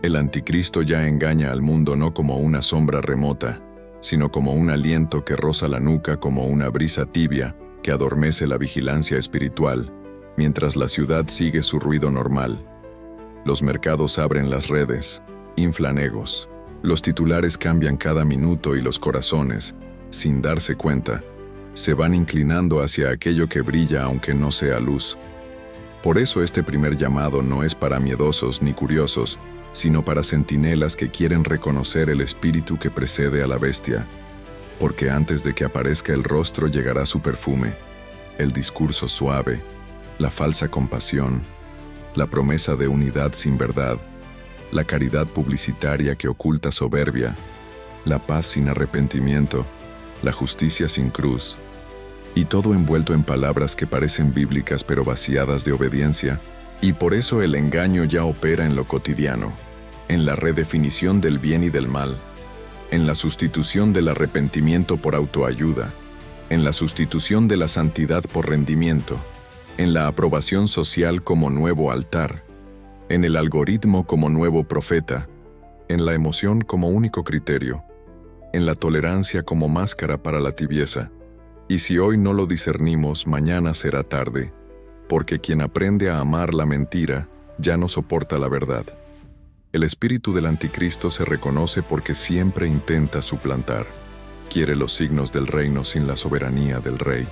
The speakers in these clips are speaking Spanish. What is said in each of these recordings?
El anticristo ya engaña al mundo no como una sombra remota, sino como un aliento que roza la nuca, como una brisa tibia que adormece la vigilancia espiritual, mientras la ciudad sigue su ruido normal. Los mercados abren las redes, inflan egos. Los titulares cambian cada minuto y los corazones, sin darse cuenta, se van inclinando hacia aquello que brilla aunque no sea luz. Por eso este primer llamado no es para miedosos ni curiosos, sino para centinelas que quieren reconocer el espíritu que precede a la bestia, porque antes de que aparezca el rostro llegará su perfume, el discurso suave, la falsa compasión, la promesa de unidad sin verdad, la caridad publicitaria que oculta soberbia, la paz sin arrepentimiento, la justicia sin cruz, y todo envuelto en palabras que parecen bíblicas pero vaciadas de obediencia. Y por eso el engaño ya opera en lo cotidiano, en la redefinición del bien y del mal, en la sustitución del arrepentimiento por autoayuda, en la sustitución de la santidad por rendimiento, en la aprobación social como nuevo altar, en el algoritmo como nuevo profeta, en la emoción como único criterio, en la tolerancia como máscara para la tibieza. Y si hoy no lo discernimos, mañana será tarde, porque quien aprende a amar la mentira ya no soporta la verdad. El espíritu del anticristo se reconoce porque siempre intenta suplantar. Quiere los signos del reino sin la soberanía del rey.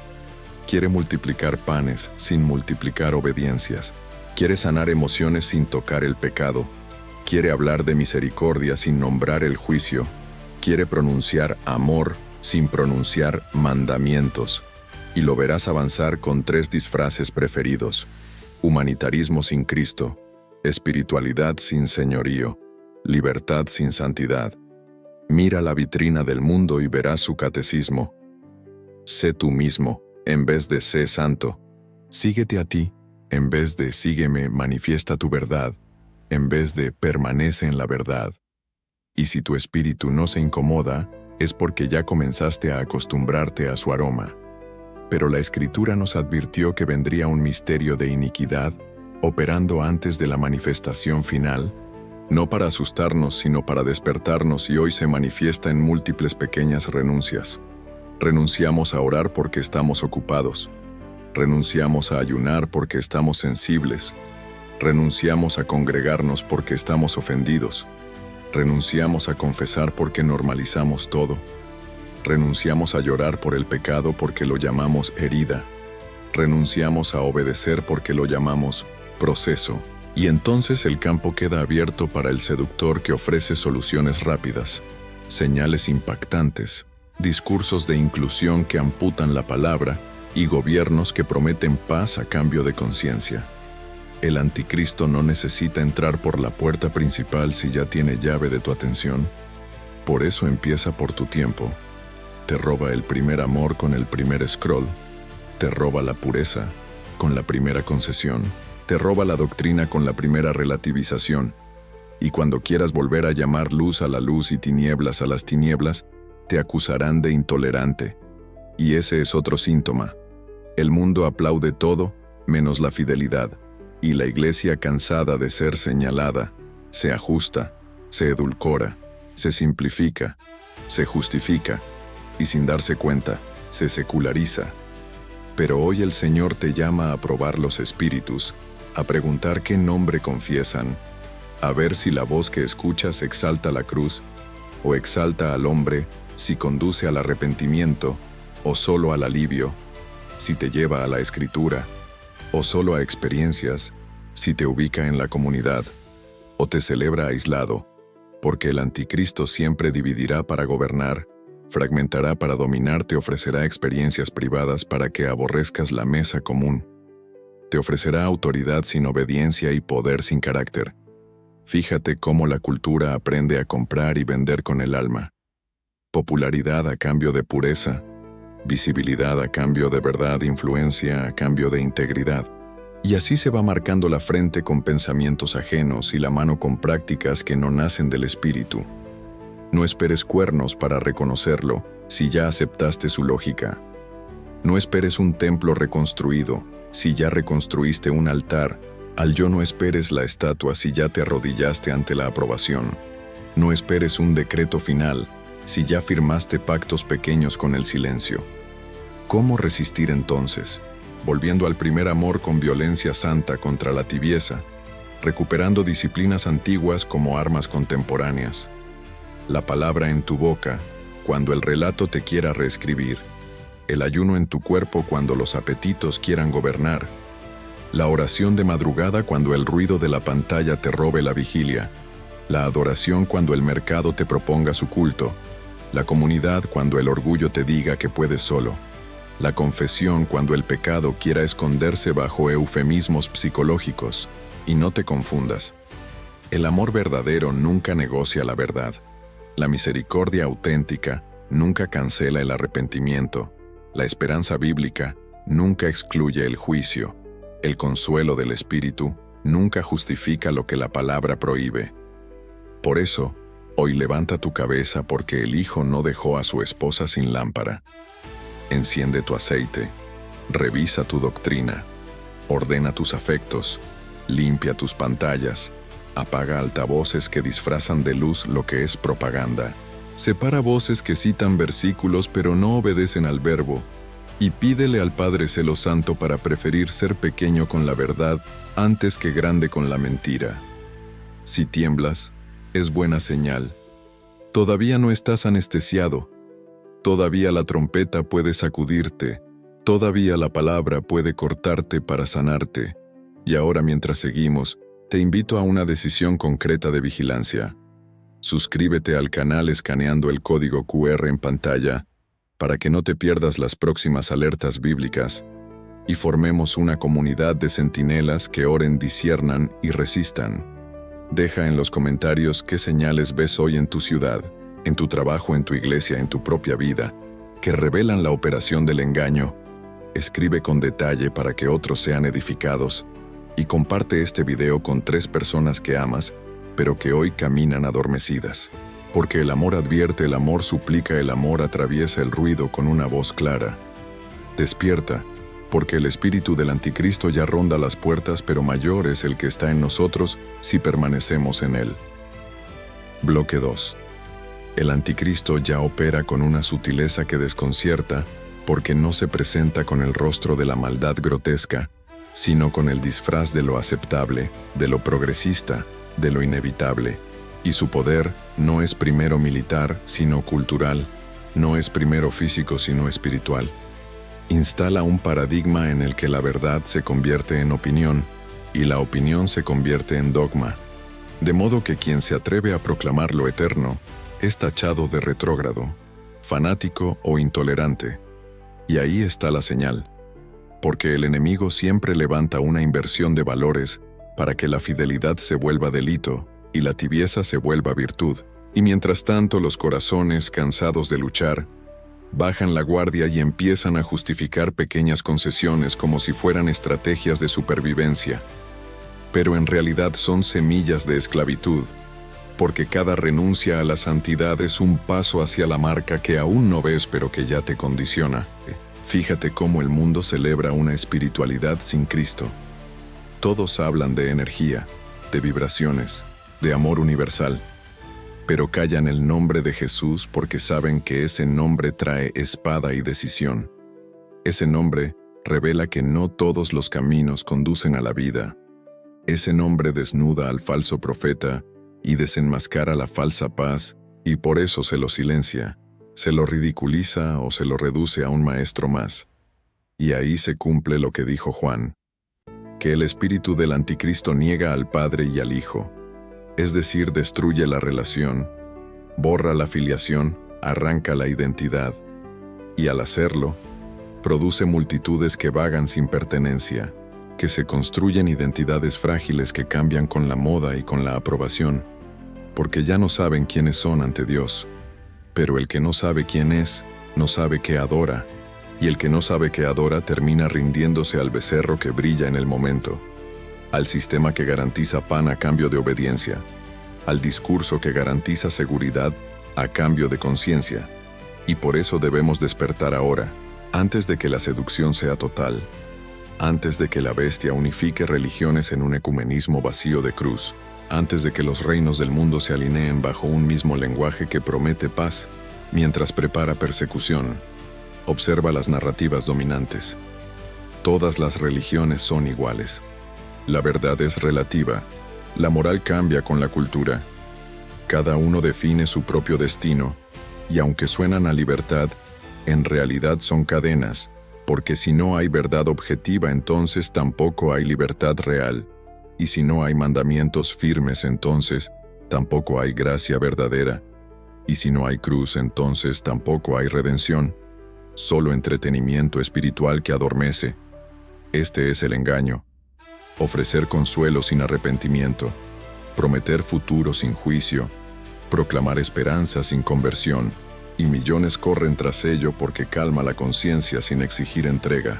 Quiere multiplicar panes sin multiplicar obediencias. Quiere sanar emociones sin tocar el pecado. Quiere hablar de misericordia sin nombrar el juicio. Quiere pronunciar amor sin pronunciar mandamientos. Y lo verás avanzar con 3 disfraces preferidos: humanitarismo sin Cristo, espiritualidad sin señorío, libertad sin santidad. Mira la vitrina del mundo y verás su catecismo. Sé tú mismo, en vez de sé santo. Síguete a ti, en vez de sígueme. Manifiesta tu verdad, en vez de permanece en la verdad. Y si tu espíritu no se incomoda, es porque ya comenzaste a acostumbrarte a su aroma. Pero la Escritura nos advirtió que vendría un misterio de iniquidad, operando antes de la manifestación final, no para asustarnos, sino para despertarnos, y hoy se manifiesta en múltiples pequeñas renuncias. Renunciamos a orar porque estamos ocupados. Renunciamos a ayunar porque estamos sensibles. Renunciamos a congregarnos porque estamos ofendidos. Renunciamos a confesar porque normalizamos todo. Renunciamos a llorar por el pecado porque lo llamamos herida. Renunciamos a obedecer porque lo llamamos proceso. Y entonces el campo queda abierto para el seductor que ofrece soluciones rápidas, señales impactantes, discursos de inclusión que amputan la palabra y gobiernos que prometen paz a cambio de conciencia. El anticristo no necesita entrar por la puerta principal si ya tiene llave de tu atención. Por eso empieza por tu tiempo. Te roba el primer amor con el primer scroll. Te roba la pureza con la primera concesión. Te roba la doctrina con la primera relativización. Y cuando quieras volver a llamar luz a la luz y tinieblas a las tinieblas, te acusarán de intolerante. Y ese es otro síntoma. El mundo aplaude todo, menos la fidelidad. Y la iglesia, cansada de ser señalada, se ajusta, se edulcora, se simplifica, se justifica, y sin darse cuenta, se seculariza. Pero hoy el Señor te llama a probar los espíritus, a preguntar qué nombre confiesan, a ver si la voz que escuchas exalta la cruz, o exalta al hombre, si conduce al arrepentimiento, o solo al alivio, si te lleva a la escritura, o solo a experiencias, si te ubica en la comunidad, o te celebra aislado, porque el anticristo siempre dividirá para gobernar, fragmentará para dominar, te ofrecerá experiencias privadas para que aborrezcas la mesa común. Te ofrecerá autoridad sin obediencia y poder sin carácter. Fíjate cómo la cultura aprende a comprar y vender con el alma. Popularidad a cambio de pureza, visibilidad a cambio de verdad, influencia a cambio de integridad. Y así se va marcando la frente con pensamientos ajenos y la mano con prácticas que no nacen del espíritu. No esperes cuernos para reconocerlo si ya aceptaste su lógica. No esperes un templo reconstruido si ya reconstruiste un altar Al yo no esperes la estatua si ya te arrodillaste ante la aprobación. No esperes un decreto final si ya firmaste pactos pequeños con el silencio. ¿Cómo resistir entonces? Volviendo al primer amor con violencia santa contra la tibieza, recuperando disciplinas antiguas como armas contemporáneas. La palabra en tu boca, cuando el relato te quiera reescribir. El ayuno en tu cuerpo cuando los apetitos quieran gobernar. La oración de madrugada cuando el ruido de la pantalla te robe la vigilia. La adoración cuando el mercado te proponga su culto. La comunidad cuando el orgullo te diga que puedes solo. La confesión cuando el pecado quiera esconderse bajo eufemismos psicológicos. Y no te confundas. El amor verdadero nunca negocia la verdad. La misericordia auténtica nunca cancela el arrepentimiento. La esperanza bíblica nunca excluye el juicio. El consuelo del Espíritu nunca justifica lo que la palabra prohíbe. Por eso, hoy levanta tu cabeza porque el Hijo no dejó a su esposa sin lámpara. Enciende tu aceite, revisa tu doctrina, ordena tus afectos, limpia tus pantallas, apaga altavoces que disfrazan de luz lo que es propaganda, separa voces que citan versículos pero no obedecen al verbo, y pídele al Padre Celo Santo para preferir ser pequeño con la verdad antes que grande con la mentira. Si tiemblas, es buena señal. Todavía no estás anestesiado. Todavía la trompeta puede sacudirte. Todavía la palabra puede cortarte para sanarte. Y ahora, mientras seguimos, te invito a una decisión concreta de vigilancia. Suscríbete al canal escaneando el código QR en pantalla para que no te pierdas las próximas alertas bíblicas y formemos una comunidad de centinelas que oren, disciernan y resistan. Deja en los comentarios qué señales ves hoy en tu ciudad, en tu trabajo, en tu iglesia, en tu propia vida, que revelan la operación del engaño. Escribe con detalle para que otros sean edificados y comparte este video con 3 personas que amas, pero que hoy caminan adormecidas. Porque el amor advierte, el amor suplica, el amor atraviesa el ruido con una voz clara. Despierta, porque el espíritu del anticristo ya ronda las puertas, pero mayor es el que está en nosotros si permanecemos en él. Bloque 2. El anticristo ya opera con una sutileza que desconcierta, porque no se presenta con el rostro de la maldad grotesca, sino con el disfraz de lo aceptable, de lo progresista, de lo inevitable. Y su poder no es primero militar, sino cultural, no es primero físico, sino espiritual. Instala un paradigma en el que la verdad se convierte en opinión, y la opinión se convierte en dogma. De modo que quien se atreve a proclamar lo eterno es tachado de retrógrado, fanático o intolerante. Y ahí está la señal. Porque el enemigo siempre levanta una inversión de valores para que la fidelidad se vuelva delito y la tibieza se vuelva virtud. Y mientras tanto los corazones, cansados de luchar, bajan la guardia y empiezan a justificar pequeñas concesiones como si fueran estrategias de supervivencia. Pero en realidad son semillas de esclavitud, porque cada renuncia a la santidad es un paso hacia la marca que aún no ves pero que ya te condiciona. Fíjate cómo el mundo celebra una espiritualidad sin Cristo. Todos hablan de energía, de vibraciones, de amor universal, pero callan el nombre de Jesús porque saben que ese nombre trae espada y decisión. Ese nombre revela que no todos los caminos conducen a la vida. Ese nombre desnuda al falso profeta y desenmascara la falsa paz, y por eso se lo silencia, se lo ridiculiza o se lo reduce a un maestro más. Y ahí se cumple lo que dijo Juan, que el espíritu del anticristo niega al Padre y al Hijo, es decir, destruye la relación, borra la filiación, arranca la identidad, y al hacerlo, produce multitudes que vagan sin pertenencia, que se construyen identidades frágiles que cambian con la moda y con la aprobación, porque ya no saben quiénes son ante Dios. Pero el que no sabe quién es, no sabe qué adora, y el que no sabe qué adora termina rindiéndose al becerro que brilla en el momento, al sistema que garantiza pan a cambio de obediencia, al discurso que garantiza seguridad a cambio de conciencia. Y por eso debemos despertar ahora, antes de que la seducción sea total. antes de que la bestia unifique religiones en un ecumenismo vacío de cruz, antes de que los reinos del mundo se alineen bajo un mismo lenguaje que promete paz, mientras prepara persecución. Observa las narrativas dominantes. Todas las religiones son iguales. La verdad es relativa. La moral cambia con la cultura. Cada uno define su propio destino, y aunque suenan a libertad, en realidad son cadenas, porque si no hay verdad objetiva, entonces tampoco hay libertad real, y si no hay mandamientos firmes, entonces tampoco hay gracia verdadera, y si no hay cruz, entonces tampoco hay redención, solo entretenimiento espiritual que adormece. Este es el engaño. Ofrecer consuelo sin arrepentimiento, prometer futuro sin juicio, proclamar esperanza sin conversión, y millones corren tras ello porque calma la conciencia sin exigir entrega.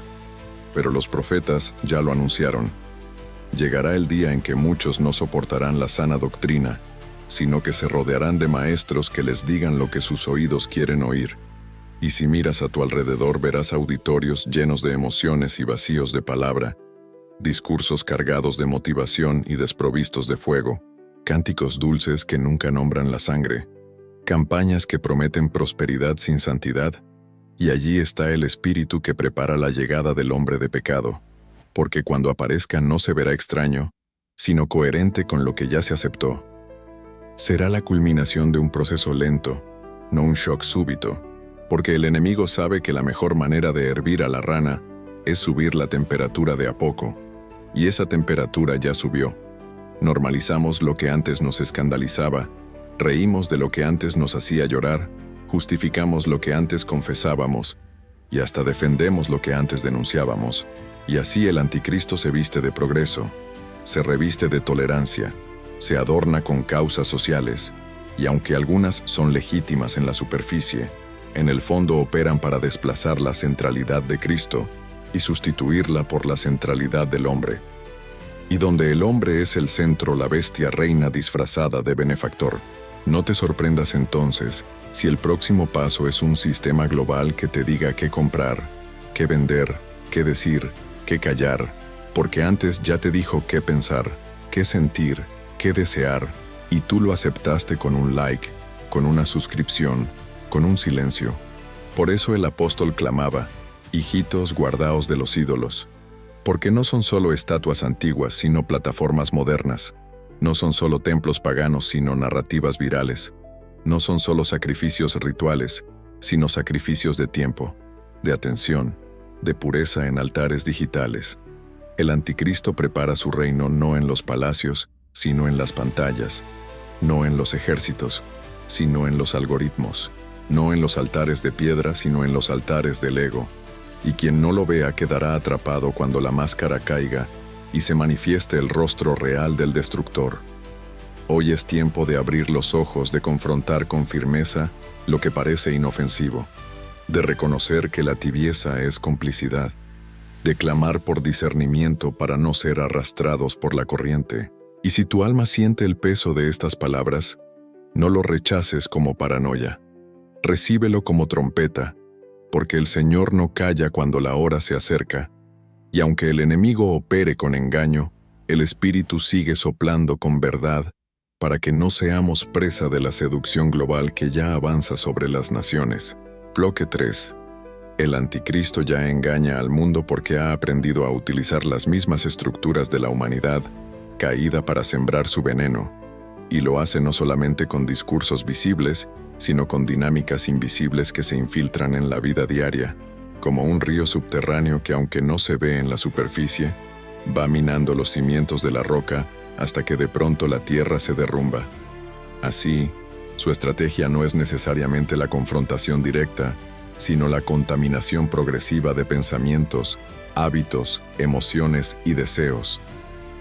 Pero los profetas ya lo anunciaron. Llegará el día en que muchos no soportarán la sana doctrina, sino que se rodearán de maestros que les digan lo que sus oídos quieren oír. Y si miras a tu alrededor verás auditorios llenos de emociones y vacíos de palabra, discursos cargados de motivación y desprovistos de fuego, cánticos dulces que nunca nombran la sangre, campañas que prometen prosperidad sin santidad, y allí está el espíritu que prepara la llegada del hombre de pecado, porque cuando aparezca no se verá extraño, sino coherente con lo que ya se aceptó. Será la culminación de un proceso lento, no un shock súbito, porque el enemigo sabe que la mejor manera de hervir a la rana es subir la temperatura de a poco, y esa temperatura ya subió. Normalizamos lo que antes nos escandalizaba, reímos de lo que antes nos hacía llorar, justificamos lo que antes confesábamos, y hasta defendemos lo que antes denunciábamos. Y así el anticristo se viste de progreso, se reviste de tolerancia, se adorna con causas sociales, y aunque algunas son legítimas en la superficie, en el fondo operan para desplazar la centralidad de Cristo y sustituirla por la centralidad del hombre. Y donde el hombre es el centro, la bestia reina disfrazada de benefactor. No te sorprendas entonces si el próximo paso es un sistema global que te diga qué comprar, qué vender, qué decir, qué callar, porque antes ya te dijo qué pensar, qué sentir, qué desear, y tú lo aceptaste con un like, con una suscripción, con un silencio. Por eso el apóstol clamaba: hijitos, guardaos de los ídolos. Porque no son solo estatuas antiguas, sino plataformas modernas. No son solo templos paganos, sino narrativas virales. No son solo sacrificios rituales, sino sacrificios de tiempo, de atención, de pureza en altares digitales. El anticristo prepara su reino no en los palacios, sino en las pantallas, no en los ejércitos, sino en los algoritmos, no en los altares de piedra, sino en los altares del ego. Y quien no lo vea quedará atrapado cuando la máscara caiga y se manifieste el rostro real del destructor. Hoy es tiempo de abrir los ojos, de confrontar con firmeza lo que parece inofensivo, de reconocer que la tibieza es complicidad, de clamar por discernimiento para no ser arrastrados por la corriente. Y si tu alma siente el peso de estas palabras, no lo rechaces como paranoia. Recíbelo como trompeta, porque el Señor no calla cuando la hora se acerca, y aunque el enemigo opere con engaño, el Espíritu sigue soplando con verdad para que no seamos presa de la seducción global que ya avanza sobre las naciones. Bloque 3. El anticristo ya engaña al mundo porque ha aprendido a utilizar las mismas estructuras de la humanidad caída para sembrar su veneno, y lo hace no solamente con discursos visibles, sino con dinámicas invisibles que se infiltran en la vida diaria, como un río subterráneo que, aunque no se ve en la superficie, va minando los cimientos de la roca hasta que de pronto la tierra se derrumba. Así, su estrategia no es necesariamente la confrontación directa, sino la contaminación progresiva de pensamientos, hábitos, emociones y deseos.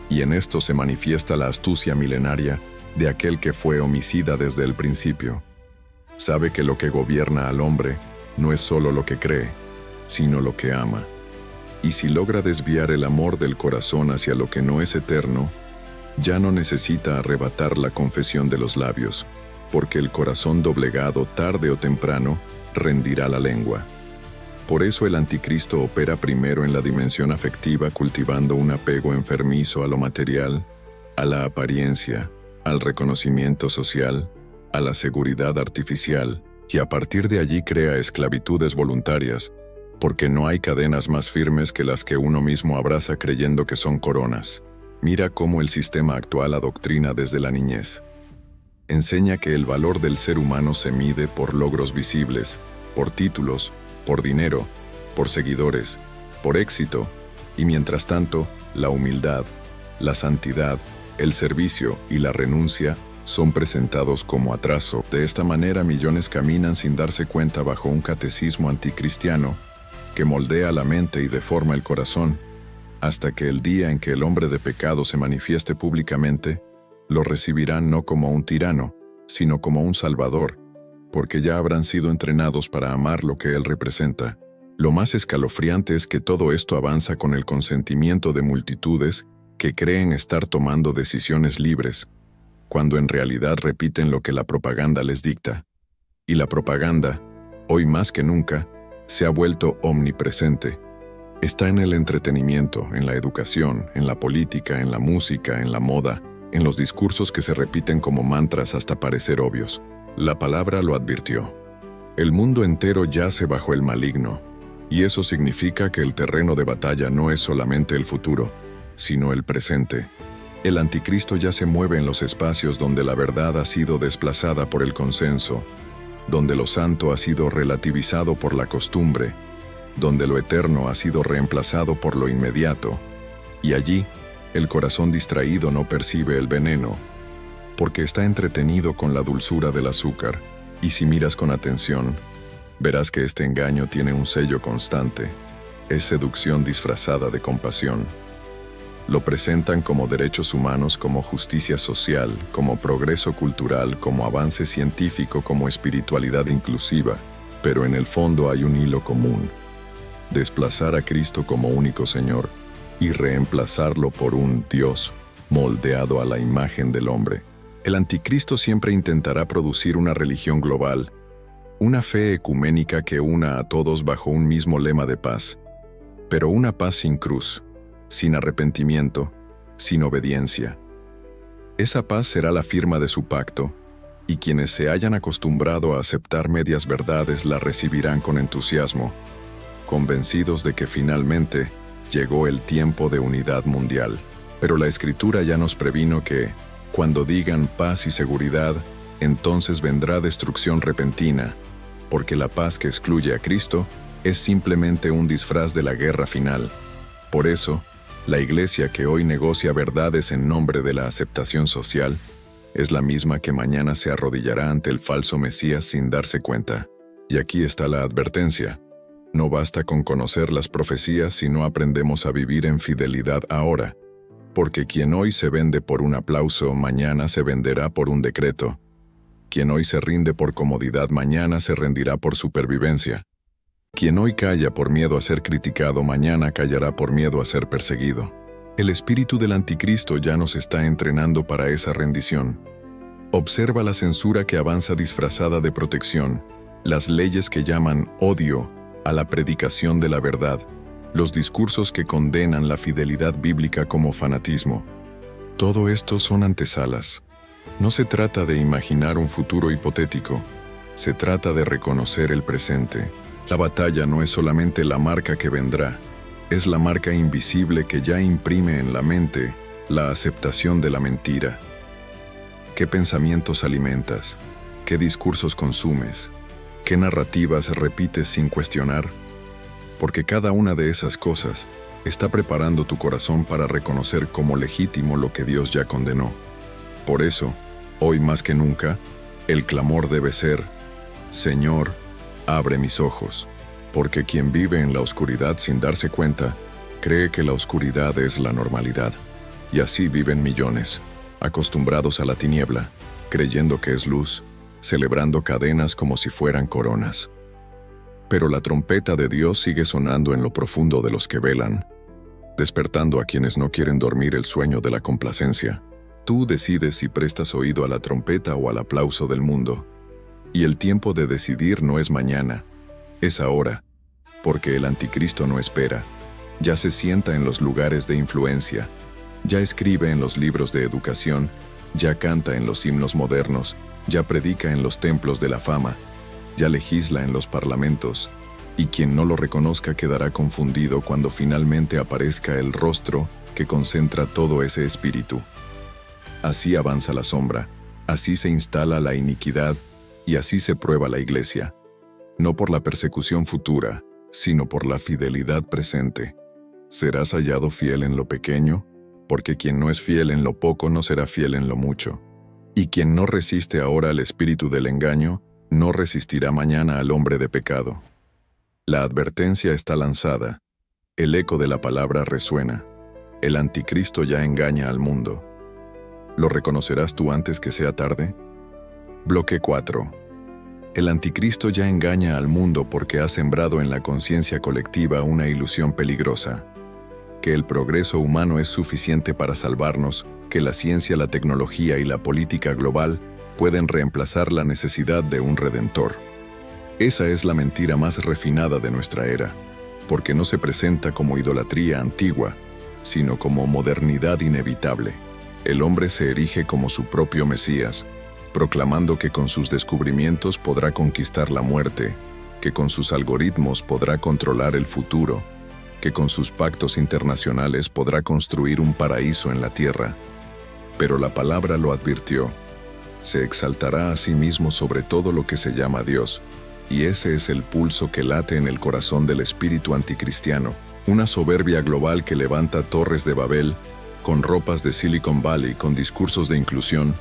Y en esto se manifiesta la astucia milenaria de aquel que fue homicida desde el principio. Sabe que lo que gobierna al hombre no es solo lo que cree, sino lo que ama. Y si logra desviar el amor del corazón hacia lo que no es eterno, ya no necesita arrebatar la confesión de los labios, porque el corazón doblegado tarde o temprano rendirá la lengua. Por eso el anticristo opera primero en la dimensión afectiva, cultivando un apego enfermizo a lo material, a la apariencia, al reconocimiento social, a la seguridad artificial, y a partir de allí crea esclavitudes voluntarias, porque no hay cadenas más firmes que las que uno mismo abraza creyendo que son coronas. Mira cómo el sistema actual adoctrina desde la niñez. Enseña que el valor del ser humano se mide por logros visibles, por títulos, por dinero, por seguidores, por éxito, y mientras tanto, la humildad, la santidad, el servicio y la renuncia son presentados como atraso. De esta manera millones caminan sin darse cuenta bajo un catecismo anticristiano que moldea la mente y deforma el corazón, hasta que el día en que el hombre de pecado se manifieste públicamente, lo recibirán no como un tirano, sino como un salvador, porque ya habrán sido entrenados para amar lo que él representa. Lo más escalofriante es que todo esto avanza con el consentimiento de multitudes que creen estar tomando decisiones libres, cuando en realidad repiten lo que la propaganda les dicta. Y la propaganda, hoy más que nunca, se ha vuelto omnipresente. Está en el entretenimiento, en la educación, en la política, en la música, en la moda, en los discursos que se repiten como mantras hasta parecer obvios. La palabra lo advirtió. El mundo entero yace bajo el maligno, y eso significa que el terreno de batalla no es solamente el futuro, sino el presente. El anticristo ya se mueve en los espacios donde la verdad ha sido desplazada por el consenso, donde lo santo ha sido relativizado por la costumbre, donde lo eterno ha sido reemplazado por lo inmediato, y allí el corazón distraído no percibe el veneno, porque está entretenido con la dulzura del azúcar, y si miras con atención, verás que este engaño tiene un sello constante, es seducción disfrazada de compasión. Lo presentan como derechos humanos, como justicia social, como progreso cultural, como avance científico, como espiritualidad inclusiva, pero en el fondo hay un hilo común: desplazar a Cristo como único Señor y reemplazarlo por un Dios moldeado a la imagen del hombre. El anticristo siempre intentará producir una religión global, una fe ecuménica que una a todos bajo un mismo lema de paz, pero una paz sin cruz, sin arrepentimiento, sin obediencia. Esa paz será la firma de su pacto, y quienes se hayan acostumbrado a aceptar medias verdades la recibirán con entusiasmo, convencidos de que finalmente llegó el tiempo de unidad mundial. Pero la Escritura ya nos previno que, cuando digan paz y seguridad, entonces vendrá destrucción repentina, porque la paz que excluye a Cristo es simplemente un disfraz de la guerra final. Por eso, la iglesia que hoy negocia verdades en nombre de la aceptación social es la misma que mañana se arrodillará ante el falso Mesías sin darse cuenta. Y aquí está la advertencia: no basta con conocer las profecías si no aprendemos a vivir en fidelidad ahora, porque quien hoy se vende por un aplauso, mañana se venderá por un decreto. Quien hoy se rinde por comodidad, mañana se rendirá por supervivencia. Quien hoy calla por miedo a ser criticado, mañana callará por miedo a ser perseguido. El espíritu del anticristo ya nos está entrenando para esa rendición. Observa la censura que avanza disfrazada de protección, las leyes que llaman odio a la predicación de la verdad, los discursos que condenan la fidelidad bíblica como fanatismo. Todo esto son antesalas. No se trata de imaginar un futuro hipotético, se trata de reconocer el presente. La batalla no es solamente la marca que vendrá, es la marca invisible que ya imprime en la mente la aceptación de la mentira. ¿Qué pensamientos alimentas? ¿Qué discursos consumes? ¿Qué narrativas repites sin cuestionar? Porque cada una de esas cosas está preparando tu corazón para reconocer como legítimo lo que Dios ya condenó. Por eso, hoy más que nunca, el clamor debe ser: Señor, abre mis ojos, porque quien vive en la oscuridad sin darse cuenta, cree que la oscuridad es la normalidad. Y así viven millones, acostumbrados a la tiniebla, creyendo que es luz, celebrando cadenas como si fueran coronas. Pero la trompeta de Dios sigue sonando en lo profundo de los que velan, despertando a quienes no quieren dormir el sueño de la complacencia. Tú decides si prestas oído a la trompeta o al aplauso del mundo. Y el tiempo de decidir no es mañana, es ahora. porque el anticristo no espera. Ya se sienta en los lugares de influencia, ya escribe en los libros de educación, ya canta en los himnos modernos, ya predica en los templos de la fama, ya legisla en los parlamentos, y quien no lo reconozca quedará confundido cuando finalmente aparezca el rostro que concentra todo ese espíritu. Así avanza la sombra, así se instala la iniquidad, y así se prueba la iglesia, no por la persecución futura, sino por la fidelidad presente. ¿Serás hallado fiel en lo pequeño? Porque quien no es fiel en lo poco no será fiel en lo mucho. Y quien no resiste ahora al espíritu del engaño, no resistirá mañana al hombre de pecado. La advertencia está lanzada, el eco de la palabra resuena. El anticristo ya engaña al mundo. ¿Lo reconocerás tú antes que sea tarde? Bloque 4. El anticristo ya engaña al mundo porque ha sembrado en la conciencia colectiva una ilusión peligrosa. Que el progreso humano es suficiente para salvarnos, que la ciencia, la tecnología y la política global pueden reemplazar la necesidad de un redentor. Esa es la mentira más refinada de nuestra era, porque no se presenta como idolatría antigua, sino como modernidad inevitable. El hombre se erige como su propio Mesías, proclamando que con sus descubrimientos podrá conquistar la muerte, que con sus algoritmos podrá controlar el futuro, que con sus pactos internacionales podrá construir un paraíso en la tierra. Pero la palabra lo advirtió. Se exaltará a sí mismo sobre todo lo que se llama Dios, y ese es el pulso que late en el corazón del espíritu anticristiano, una soberbia global que levanta torres de Babel, con ropas de Silicon Valley, con discursos de inclusión,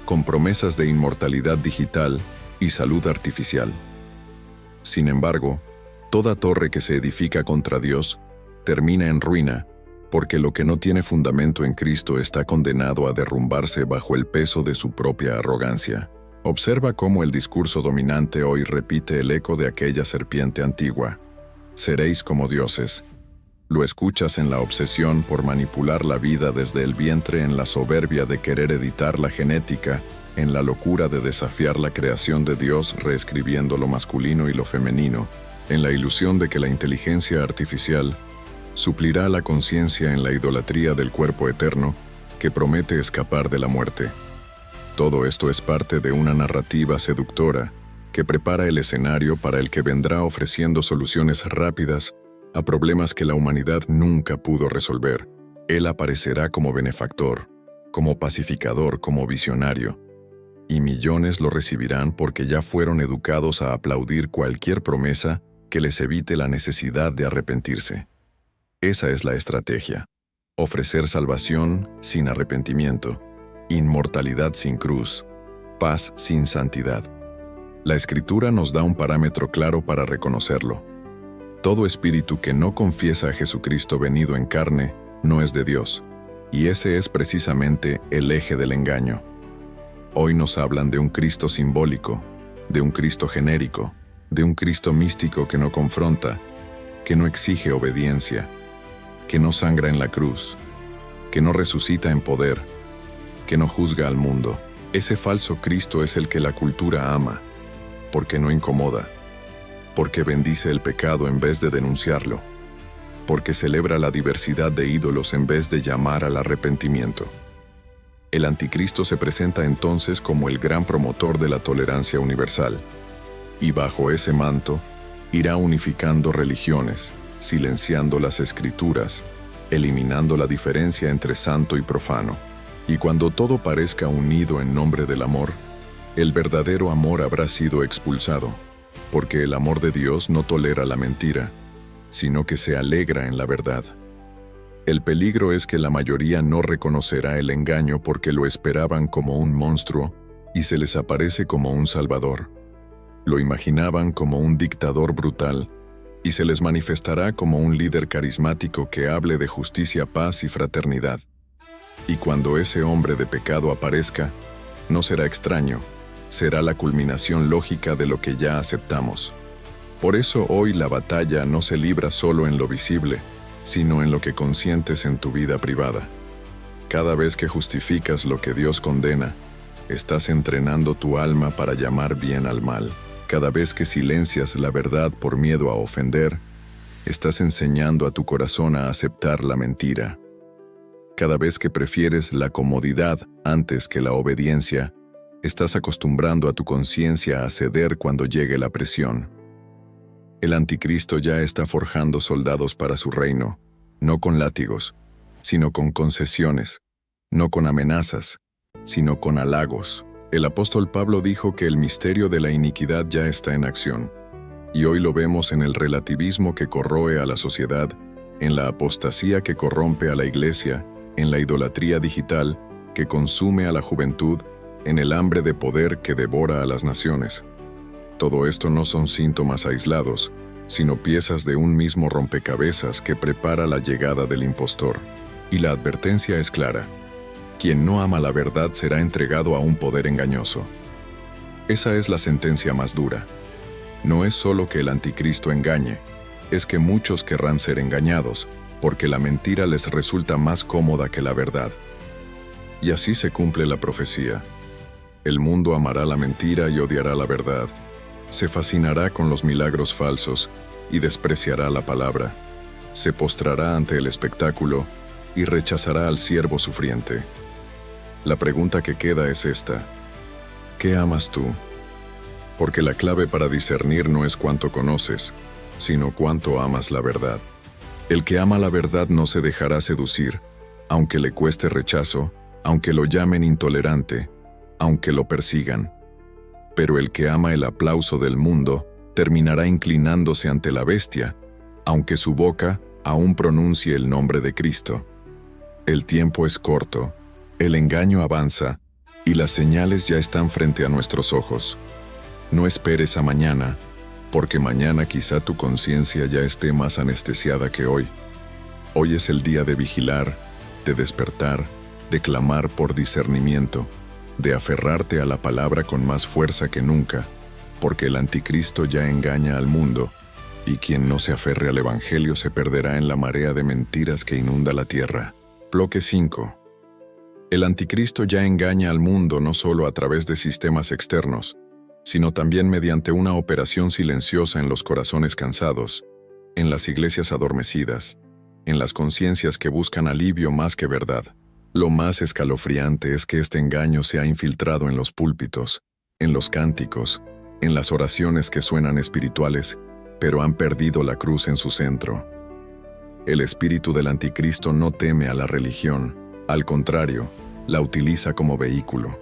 con promesas de inmortalidad digital y salud artificial. Sin embargo, toda torre que se edifica contra Dios termina en ruina, porque lo que no tiene fundamento en Cristo está condenado a derrumbarse bajo el peso de su propia arrogancia. Observa cómo el discurso dominante hoy repite el eco de aquella serpiente antigua. Seréis como dioses. Lo escuchas en la obsesión por manipular la vida desde el vientre, en la soberbia de querer editar la genética, en la locura de desafiar la creación de Dios reescribiendo lo masculino y lo femenino, en la ilusión de que la inteligencia artificial suplirá la conciencia en la idolatría del cuerpo eterno que promete escapar de la muerte. Todo esto es parte de una narrativa seductora que prepara el escenario para el que vendrá ofreciendo soluciones rápidas a problemas que la humanidad nunca pudo resolver. Él aparecerá como benefactor, como pacificador, como visionario, y millones lo recibirán porque ya fueron educados a aplaudir cualquier promesa que les evite la necesidad de arrepentirse. Esa es la estrategia: ofrecer salvación sin arrepentimiento, inmortalidad sin cruz, paz sin santidad. La Escritura nos da un parámetro claro para reconocerlo. Todo espíritu que no confiesa a Jesucristo venido en carne no es de Dios, y ese es precisamente el eje del engaño. Hoy nos hablan de un Cristo simbólico, de un Cristo genérico, de un Cristo místico que no confronta, que no exige obediencia, que no sangra en la cruz, que no resucita en poder, que no juzga al mundo. Ese falso Cristo es el que la cultura ama, porque no incomoda, porque bendice el pecado en vez de denunciarlo, porque celebra la diversidad de ídolos en vez de llamar al arrepentimiento. El anticristo se presenta entonces como el gran promotor de la tolerancia universal, y bajo ese manto irá unificando religiones, silenciando las escrituras, eliminando la diferencia entre santo y profano. Y cuando todo parezca unido en nombre del amor, el verdadero amor habrá sido expulsado, porque el amor de Dios no tolera la mentira, sino que se alegra en la verdad. El peligro es que la mayoría no reconocerá el engaño porque lo esperaban como un monstruo y se les aparece como un salvador. Lo imaginaban como un dictador brutal y se les manifestará como un líder carismático que hable de justicia, paz y fraternidad. Y cuando ese hombre de pecado aparezca, no será extraño, será la culminación lógica de lo que ya aceptamos. Por eso hoy la batalla no se libra solo en lo visible, sino en lo que consientes en tu vida privada. Cada vez que justificas lo que Dios condena, estás entrenando tu alma para llamar bien al mal. Cada vez que silencias la verdad por miedo a ofender, Estás enseñando a tu corazón a aceptar la mentira. Cada vez que prefieres la comodidad antes que la obediencia, estás acostumbrando a tu conciencia a ceder cuando llegue la presión. El anticristo ya está forjando soldados para su reino, no con látigos, sino con concesiones, no con amenazas, sino con halagos. El apóstol Pablo dijo que el misterio de la iniquidad ya está en acción, y hoy lo vemos en el relativismo que corroe a la sociedad, en la apostasía que corrompe a la iglesia, en la idolatría digital que consume a la juventud, en el hambre de poder que devora a las naciones. Todo esto no son síntomas aislados, sino piezas de un mismo rompecabezas que prepara la llegada del impostor. Y la advertencia es clara: quien no ama la verdad será entregado a un poder engañoso. Esa es la sentencia más dura. No es solo que el anticristo engañe, es que muchos querrán ser engañados, porque la mentira les resulta más cómoda que la verdad. Y así se cumple la profecía. El mundo amará la mentira y odiará la verdad. Se fascinará con los milagros falsos y despreciará la palabra. Se postrará ante el espectáculo y rechazará al siervo sufriente. La pregunta que queda es esta: ¿qué amas tú? Porque la clave para discernir no es cuánto conoces, sino cuánto amas la verdad. El que ama la verdad no se dejará seducir, aunque le cueste rechazo, aunque lo llamen intolerante, aunque lo persigan. Pero el que ama el aplauso del mundo terminará inclinándose ante la bestia, aunque su boca aún pronuncie el nombre de Cristo. El tiempo es corto, el engaño avanza, y las señales ya están frente a nuestros ojos. No esperes a mañana, porque mañana quizá tu conciencia ya esté más anestesiada que hoy. Hoy es el día de vigilar, de despertar, de clamar por discernimiento, de aferrarte a la palabra con más fuerza que nunca, porque el anticristo ya engaña al mundo, y quien no se aferre al evangelio se perderá en la marea de mentiras que inunda la tierra. Bloque 5. El anticristo ya engaña al mundo no solo a través de sistemas externos, sino también mediante una operación silenciosa en los corazones cansados, en las iglesias adormecidas, en las conciencias que buscan alivio más que verdad. Lo más escalofriante es que este engaño se ha infiltrado en los púlpitos, en los cánticos, en las oraciones que suenan espirituales, pero han perdido la cruz en su centro. El espíritu del anticristo no teme a la religión, al contrario, la utiliza como vehículo.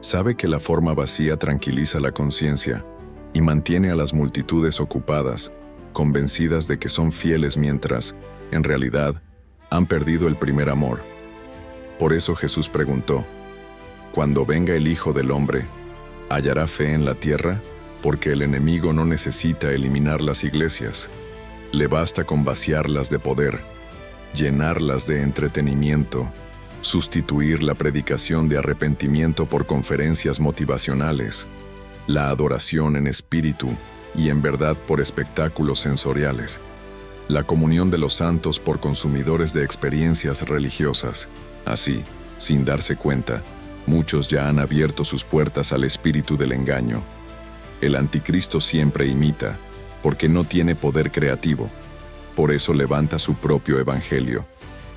Sabe que la forma vacía tranquiliza la conciencia y mantiene a las multitudes ocupadas, convencidas de que son fieles mientras, en realidad, han perdido el primer amor. Por eso Jesús preguntó: «Cuando venga el Hijo del Hombre, ¿hallará fe en la tierra?». Porque el enemigo no necesita eliminar las iglesias. Le basta con vaciarlas de poder, llenarlas de entretenimiento, sustituir la predicación de arrepentimiento por conferencias motivacionales, la adoración en espíritu y en verdad por espectáculos sensoriales, la comunión de los santos por consumidores de experiencias religiosas. Así, sin darse cuenta, muchos ya han abierto sus puertas al espíritu del engaño. El anticristo siempre imita, porque no tiene poder creativo. Por eso levanta su propio evangelio,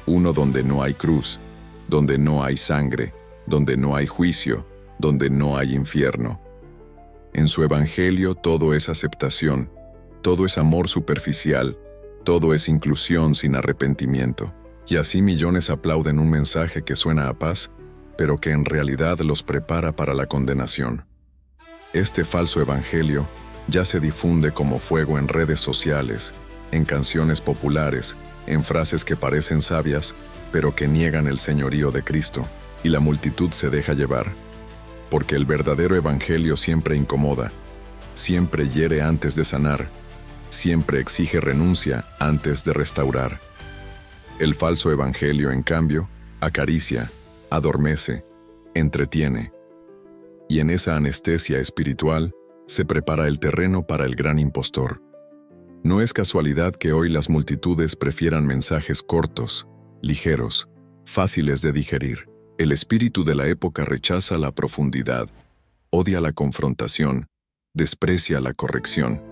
uno donde no hay cruz, donde no hay sangre, donde no hay juicio, donde no hay infierno. En su evangelio todo es aceptación, todo es amor superficial, todo es inclusión sin arrepentimiento. Y así millones aplauden un mensaje que suena a paz, pero que en realidad los prepara para la condenación. Este falso evangelio ya se difunde como fuego en redes sociales, en canciones populares, en frases que parecen sabias, pero que niegan el señorío de Cristo, y la multitud se deja llevar. Porque el verdadero evangelio siempre incomoda, siempre hiere antes de sanar, siempre exige renuncia antes de restaurar. El falso evangelio, en cambio, acaricia, adormece, entretiene. Y en esa anestesia espiritual se prepara el terreno para el gran impostor. No es casualidad que hoy las multitudes prefieran mensajes cortos, ligeros, fáciles de digerir. El espíritu de la época rechaza la profundidad, odia la confrontación, desprecia la corrección.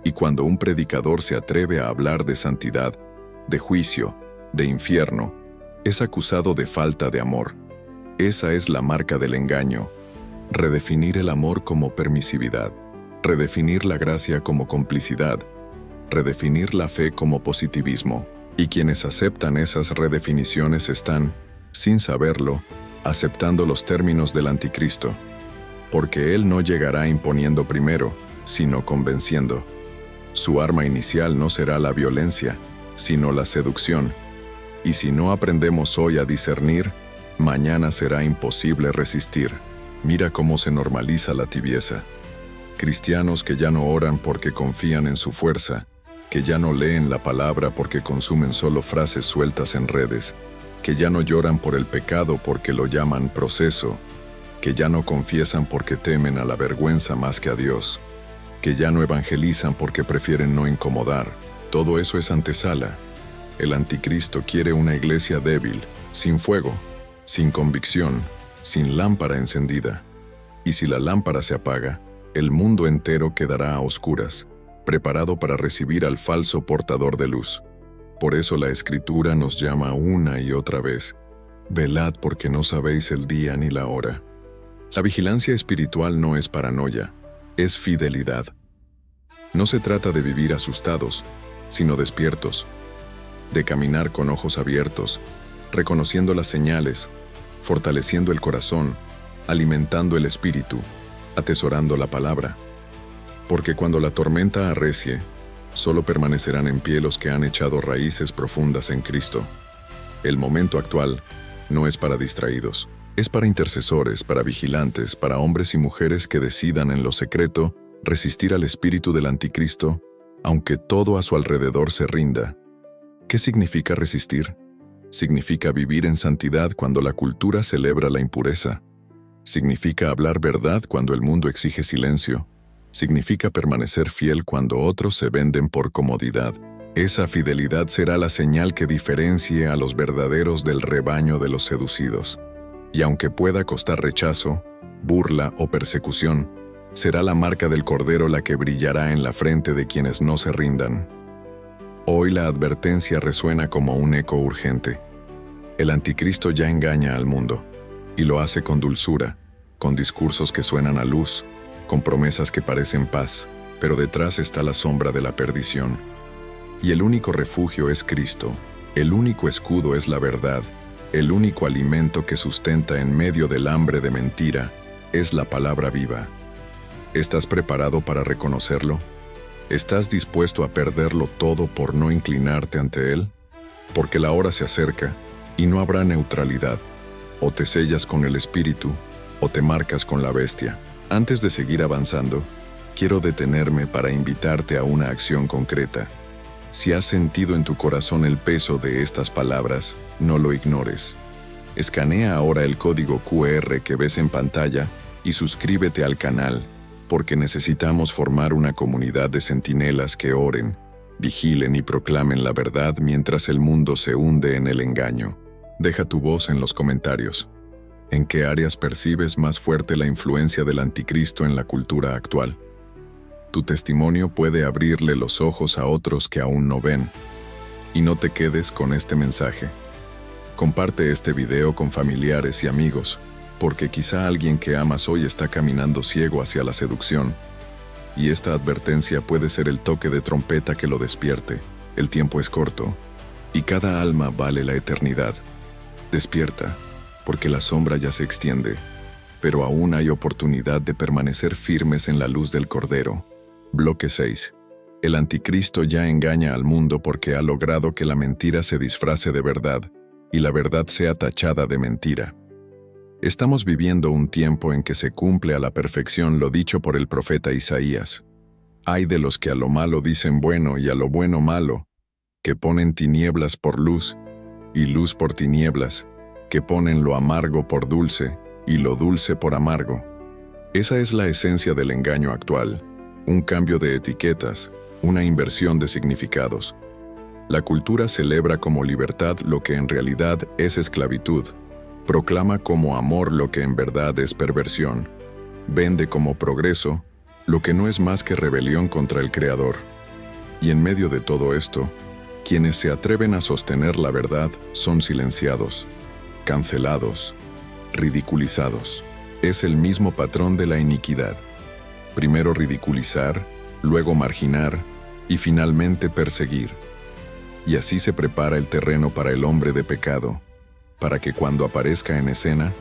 Y cuando un predicador se atreve a hablar de santidad, de juicio, de infierno, es acusado de falta de amor. Esa es la marca del engaño. Redefinir el amor como permisividad, redefinir la gracia como complicidad, redefinir la fe como positivismo. Y quienes aceptan esas redefiniciones están, sin saberlo, aceptando los términos del anticristo. Porque él no llegará imponiendo primero, sino convenciendo. Su arma inicial no será la violencia, sino la seducción. Y si no aprendemos hoy a discernir, mañana será imposible resistir. Mira cómo se normaliza la tibieza. Cristianos que ya no oran porque confían en su fuerza, que ya no leen la palabra porque consumen solo frases sueltas en redes, que ya no lloran por el pecado porque lo llaman proceso, que ya no confiesan porque temen a la vergüenza más que a Dios, que ya no evangelizan porque prefieren no incomodar. Todo eso es antesala. El anticristo quiere una iglesia débil, sin fuego, sin convicción, sin lámpara encendida. Y si la lámpara se apaga, el mundo entero quedará a oscuras, preparado para recibir al falso portador de luz. Por eso la Escritura nos llama una y otra vez: velad porque no sabéis el día ni la hora. La vigilancia espiritual no es paranoia, es fidelidad. No se trata de vivir asustados, sino despiertos, de caminar con ojos abiertos, reconociendo las señales, fortaleciendo el corazón, alimentando el espíritu, atesorando la palabra. Porque cuando la tormenta arrecie, solo permanecerán en pie los que han echado raíces profundas en Cristo. El momento actual no es para distraídos, es para intercesores, para vigilantes, para hombres y mujeres que decidan en lo secreto resistir al espíritu del anticristo, aunque todo a su alrededor se rinda. ¿Qué significa resistir? Significa vivir en santidad cuando la cultura celebra la impureza. Significa hablar verdad cuando el mundo exige silencio. Significa permanecer fiel cuando otros se venden por comodidad. Esa fidelidad será la señal que diferencie a los verdaderos del rebaño de los seducidos. Y aunque pueda costar rechazo, burla o persecución, será la marca del Cordero la que brillará en la frente de quienes no se rindan. Hoy la advertencia resuena como un eco urgente. El anticristo ya engaña al mundo, y lo hace con dulzura, con discursos que suenan a luz, con promesas que parecen paz, pero detrás está la sombra de la perdición. Y el único refugio es Cristo, el único escudo es la verdad, el único alimento que sustenta en medio del hambre de mentira es la palabra viva. ¿Estás preparado para reconocerlo? ¿Estás dispuesto a perderlo todo por no inclinarte ante él? Porque la hora se acerca y no habrá neutralidad. O te sellas con el espíritu o te marcas con la bestia. Antes de seguir avanzando, quiero detenerme para invitarte a una acción concreta. Si has sentido en tu corazón el peso de estas palabras, no lo ignores. Escanea ahora el código QR que ves en pantalla y suscríbete al canal, porque necesitamos formar una comunidad de centinelas que oren, vigilen y proclamen la verdad mientras el mundo se hunde en el engaño. Deja tu voz en los comentarios. ¿En qué áreas percibes más fuerte la influencia del anticristo en la cultura actual? Tu testimonio puede abrirle los ojos a otros que aún no ven. Y no te quedes con este mensaje. Comparte este video con familiares y amigos, porque quizá alguien que amas hoy está caminando ciego hacia la seducción. Y esta advertencia puede ser el toque de trompeta que lo despierte. El tiempo es corto, y cada alma vale la eternidad. Despierta, porque la sombra ya se extiende, pero aún hay oportunidad de permanecer firmes en la luz del Cordero. Bloque 6. El anticristo ya engaña al mundo porque ha logrado que la mentira se disfrace de verdad, y la verdad sea tachada de mentira. Estamos viviendo un tiempo en que se cumple a la perfección lo dicho por el profeta Isaías. Ay de los que a lo malo dicen bueno y a lo bueno malo, que ponen tinieblas por luz y luz por tinieblas, que ponen lo amargo por dulce y lo dulce por amargo. Esa es la esencia del engaño actual, un cambio de etiquetas, una inversión de significados. La cultura celebra como libertad lo que en realidad es esclavitud, proclama como amor lo que en verdad es perversión, vende como progreso lo que no es más que rebelión contra el Creador. Y en medio de todo esto, quienes se atreven a sostener la verdad son silenciados, cancelados, ridiculizados. Es el mismo patrón de la iniquidad. Primero ridiculizar, luego marginar y finalmente perseguir. Y así se prepara el terreno para el hombre de pecado, para que cuando aparezca en escena,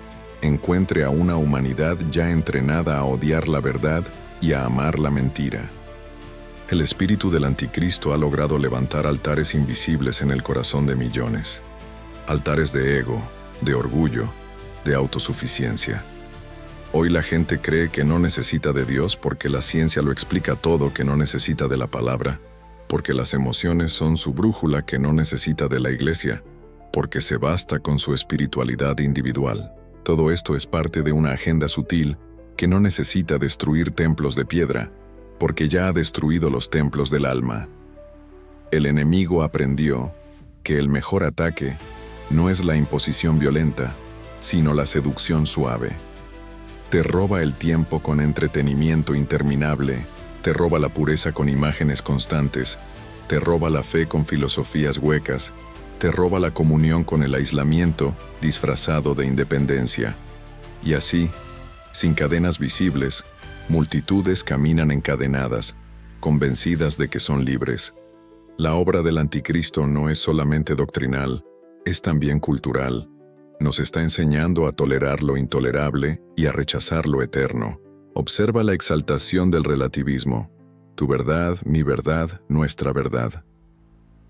encuentre a una humanidad ya entrenada a odiar la verdad y a amar la mentira. El espíritu del anticristo ha logrado levantar altares invisibles en el corazón de millones. Altares de ego, de orgullo, de autosuficiencia. Hoy la gente cree que no necesita de Dios porque la ciencia lo explica todo, que no necesita de la palabra, porque las emociones son su brújula, que no necesita de la iglesia, porque se basta con su espiritualidad individual. Todo esto es parte de una agenda sutil que no necesita destruir templos de piedra, porque ya ha destruido los templos del alma. El enemigo aprendió que el mejor ataque no es la imposición violenta, sino la seducción suave. Te roba el tiempo con entretenimiento interminable, te roba la pureza con imágenes constantes, te roba la fe con filosofías huecas, te roba la comunión con el aislamiento disfrazado de independencia. Y así, sin cadenas visibles, multitudes caminan encadenadas, convencidas de que son libres. La obra del anticristo no es solamente doctrinal, es también cultural. Nos está enseñando a tolerar lo intolerable y a rechazar lo eterno. Observa la exaltación del relativismo. Tu verdad, mi verdad, nuestra verdad.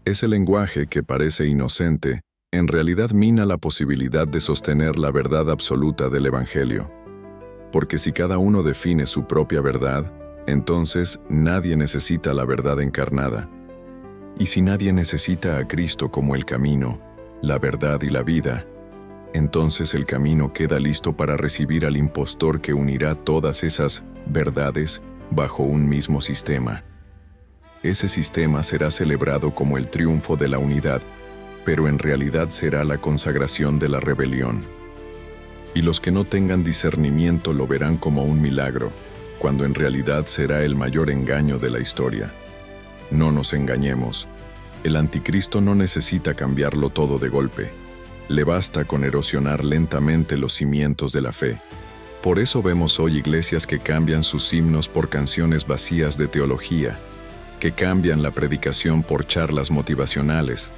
Ese lenguaje que parece inocente, en realidad mina la posibilidad de sostener la verdad absoluta del Evangelio. Porque si cada uno define su propia verdad, entonces nadie necesita la verdad encarnada. Y si nadie necesita a Cristo como el camino, la verdad y la vida, entonces el camino queda listo para recibir al impostor que unirá todas esas verdades bajo un mismo sistema. Ese sistema será celebrado como el triunfo de la unidad, pero en realidad será la consagración de la rebelión. Y los que no tengan discernimiento lo verán como un milagro, cuando en realidad será el mayor engaño de la historia. No nos engañemos, el anticristo no necesita cambiarlo todo de golpe. Le basta con erosionar lentamente los cimientos de la fe. Por eso vemos hoy iglesias que cambian sus himnos por canciones vacías de teología, que cambian la predicación por charlas motivacionales,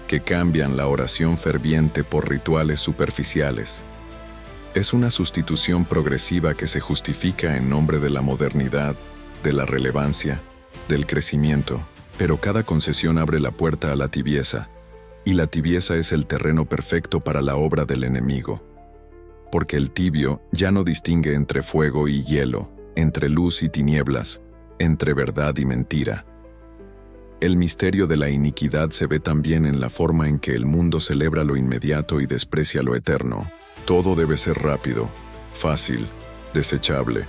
que cambian la oración ferviente por rituales superficiales. Es una sustitución progresiva que se justifica en nombre de la modernidad, de la relevancia, del crecimiento, pero cada concesión abre la puerta a la tibieza, y la tibieza es el terreno perfecto para la obra del enemigo. Porque el tibio ya no distingue entre fuego y hielo, entre luz y tinieblas, entre verdad y mentira. El misterio de la iniquidad se ve también en la forma en que el mundo celebra lo inmediato y desprecia lo eterno. Todo debe ser rápido, fácil, desechable.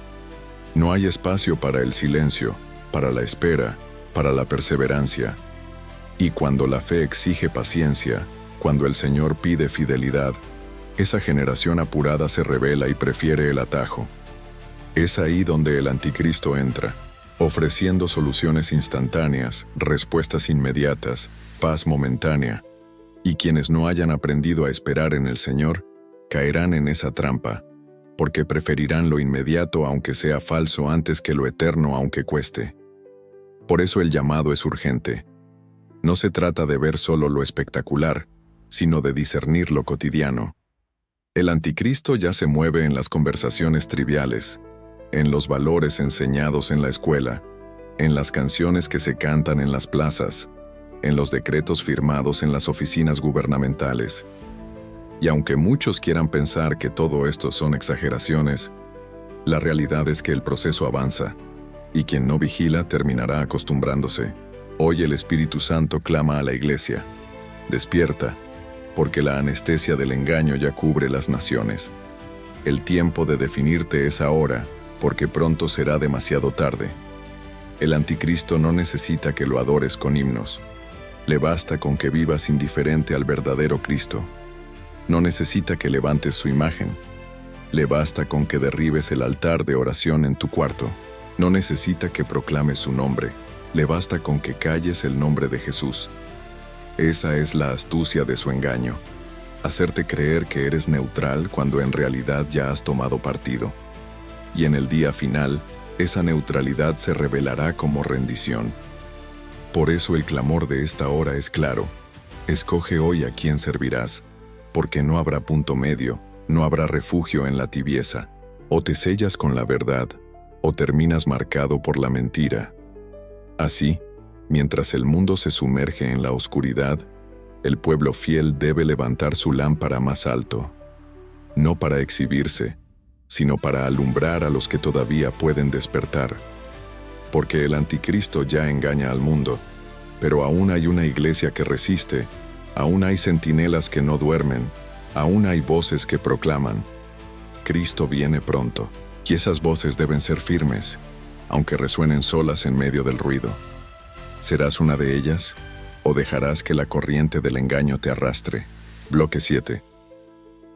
No hay espacio para el silencio, para la espera, para la perseverancia. Y cuando la fe exige paciencia, cuando el Señor pide fidelidad, esa generación apurada se revela y prefiere el atajo. Es ahí donde el anticristo entra, ofreciendo soluciones instantáneas, respuestas inmediatas, paz momentánea. Y quienes no hayan aprendido a esperar en el Señor, caerán en esa trampa, porque preferirán lo inmediato aunque sea falso antes que lo eterno aunque cueste. Por eso el llamado es urgente. No se trata de ver solo lo espectacular, sino de discernir lo cotidiano. El anticristo ya se mueve en las conversaciones triviales, en los valores enseñados en la escuela, en las canciones que se cantan en las plazas, en los decretos firmados en las oficinas gubernamentales. Y aunque muchos quieran pensar que todo esto son exageraciones, la realidad es que el proceso avanza, y quien no vigila terminará acostumbrándose. Hoy el Espíritu Santo clama a la Iglesia: despierta, porque la anestesia del engaño ya cubre las naciones. El tiempo de definirte es ahora, porque pronto será demasiado tarde. El anticristo no necesita que lo adores con himnos. Le basta con que vivas indiferente al verdadero Cristo. No necesita que levantes su imagen. Le basta con que derribes el altar de oración en tu cuarto. No necesita que proclames su nombre, le basta con que calles el nombre de Jesús. Esa es la astucia de su engaño, hacerte creer que eres neutral cuando en realidad ya has tomado partido. Y en el día final, esa neutralidad se revelará como rendición. Por eso el clamor de esta hora es claro: escoge hoy a quién servirás, porque no habrá punto medio, no habrá refugio en la tibieza. O te sellas con la verdad, o terminas marcado por la mentira. Así, mientras el mundo se sumerge en la oscuridad, el pueblo fiel debe levantar su lámpara más alto, no para exhibirse, sino para alumbrar a los que todavía pueden despertar. Porque el anticristo ya engaña al mundo, pero aún hay una iglesia que resiste, aún hay centinelas que no duermen, aún hay voces que proclaman: Cristo viene pronto, y esas voces deben ser firmes, aunque resuenen solas en medio del ruido. ¿Serás una de ellas, o dejarás que la corriente del engaño te arrastre? Bloque 7.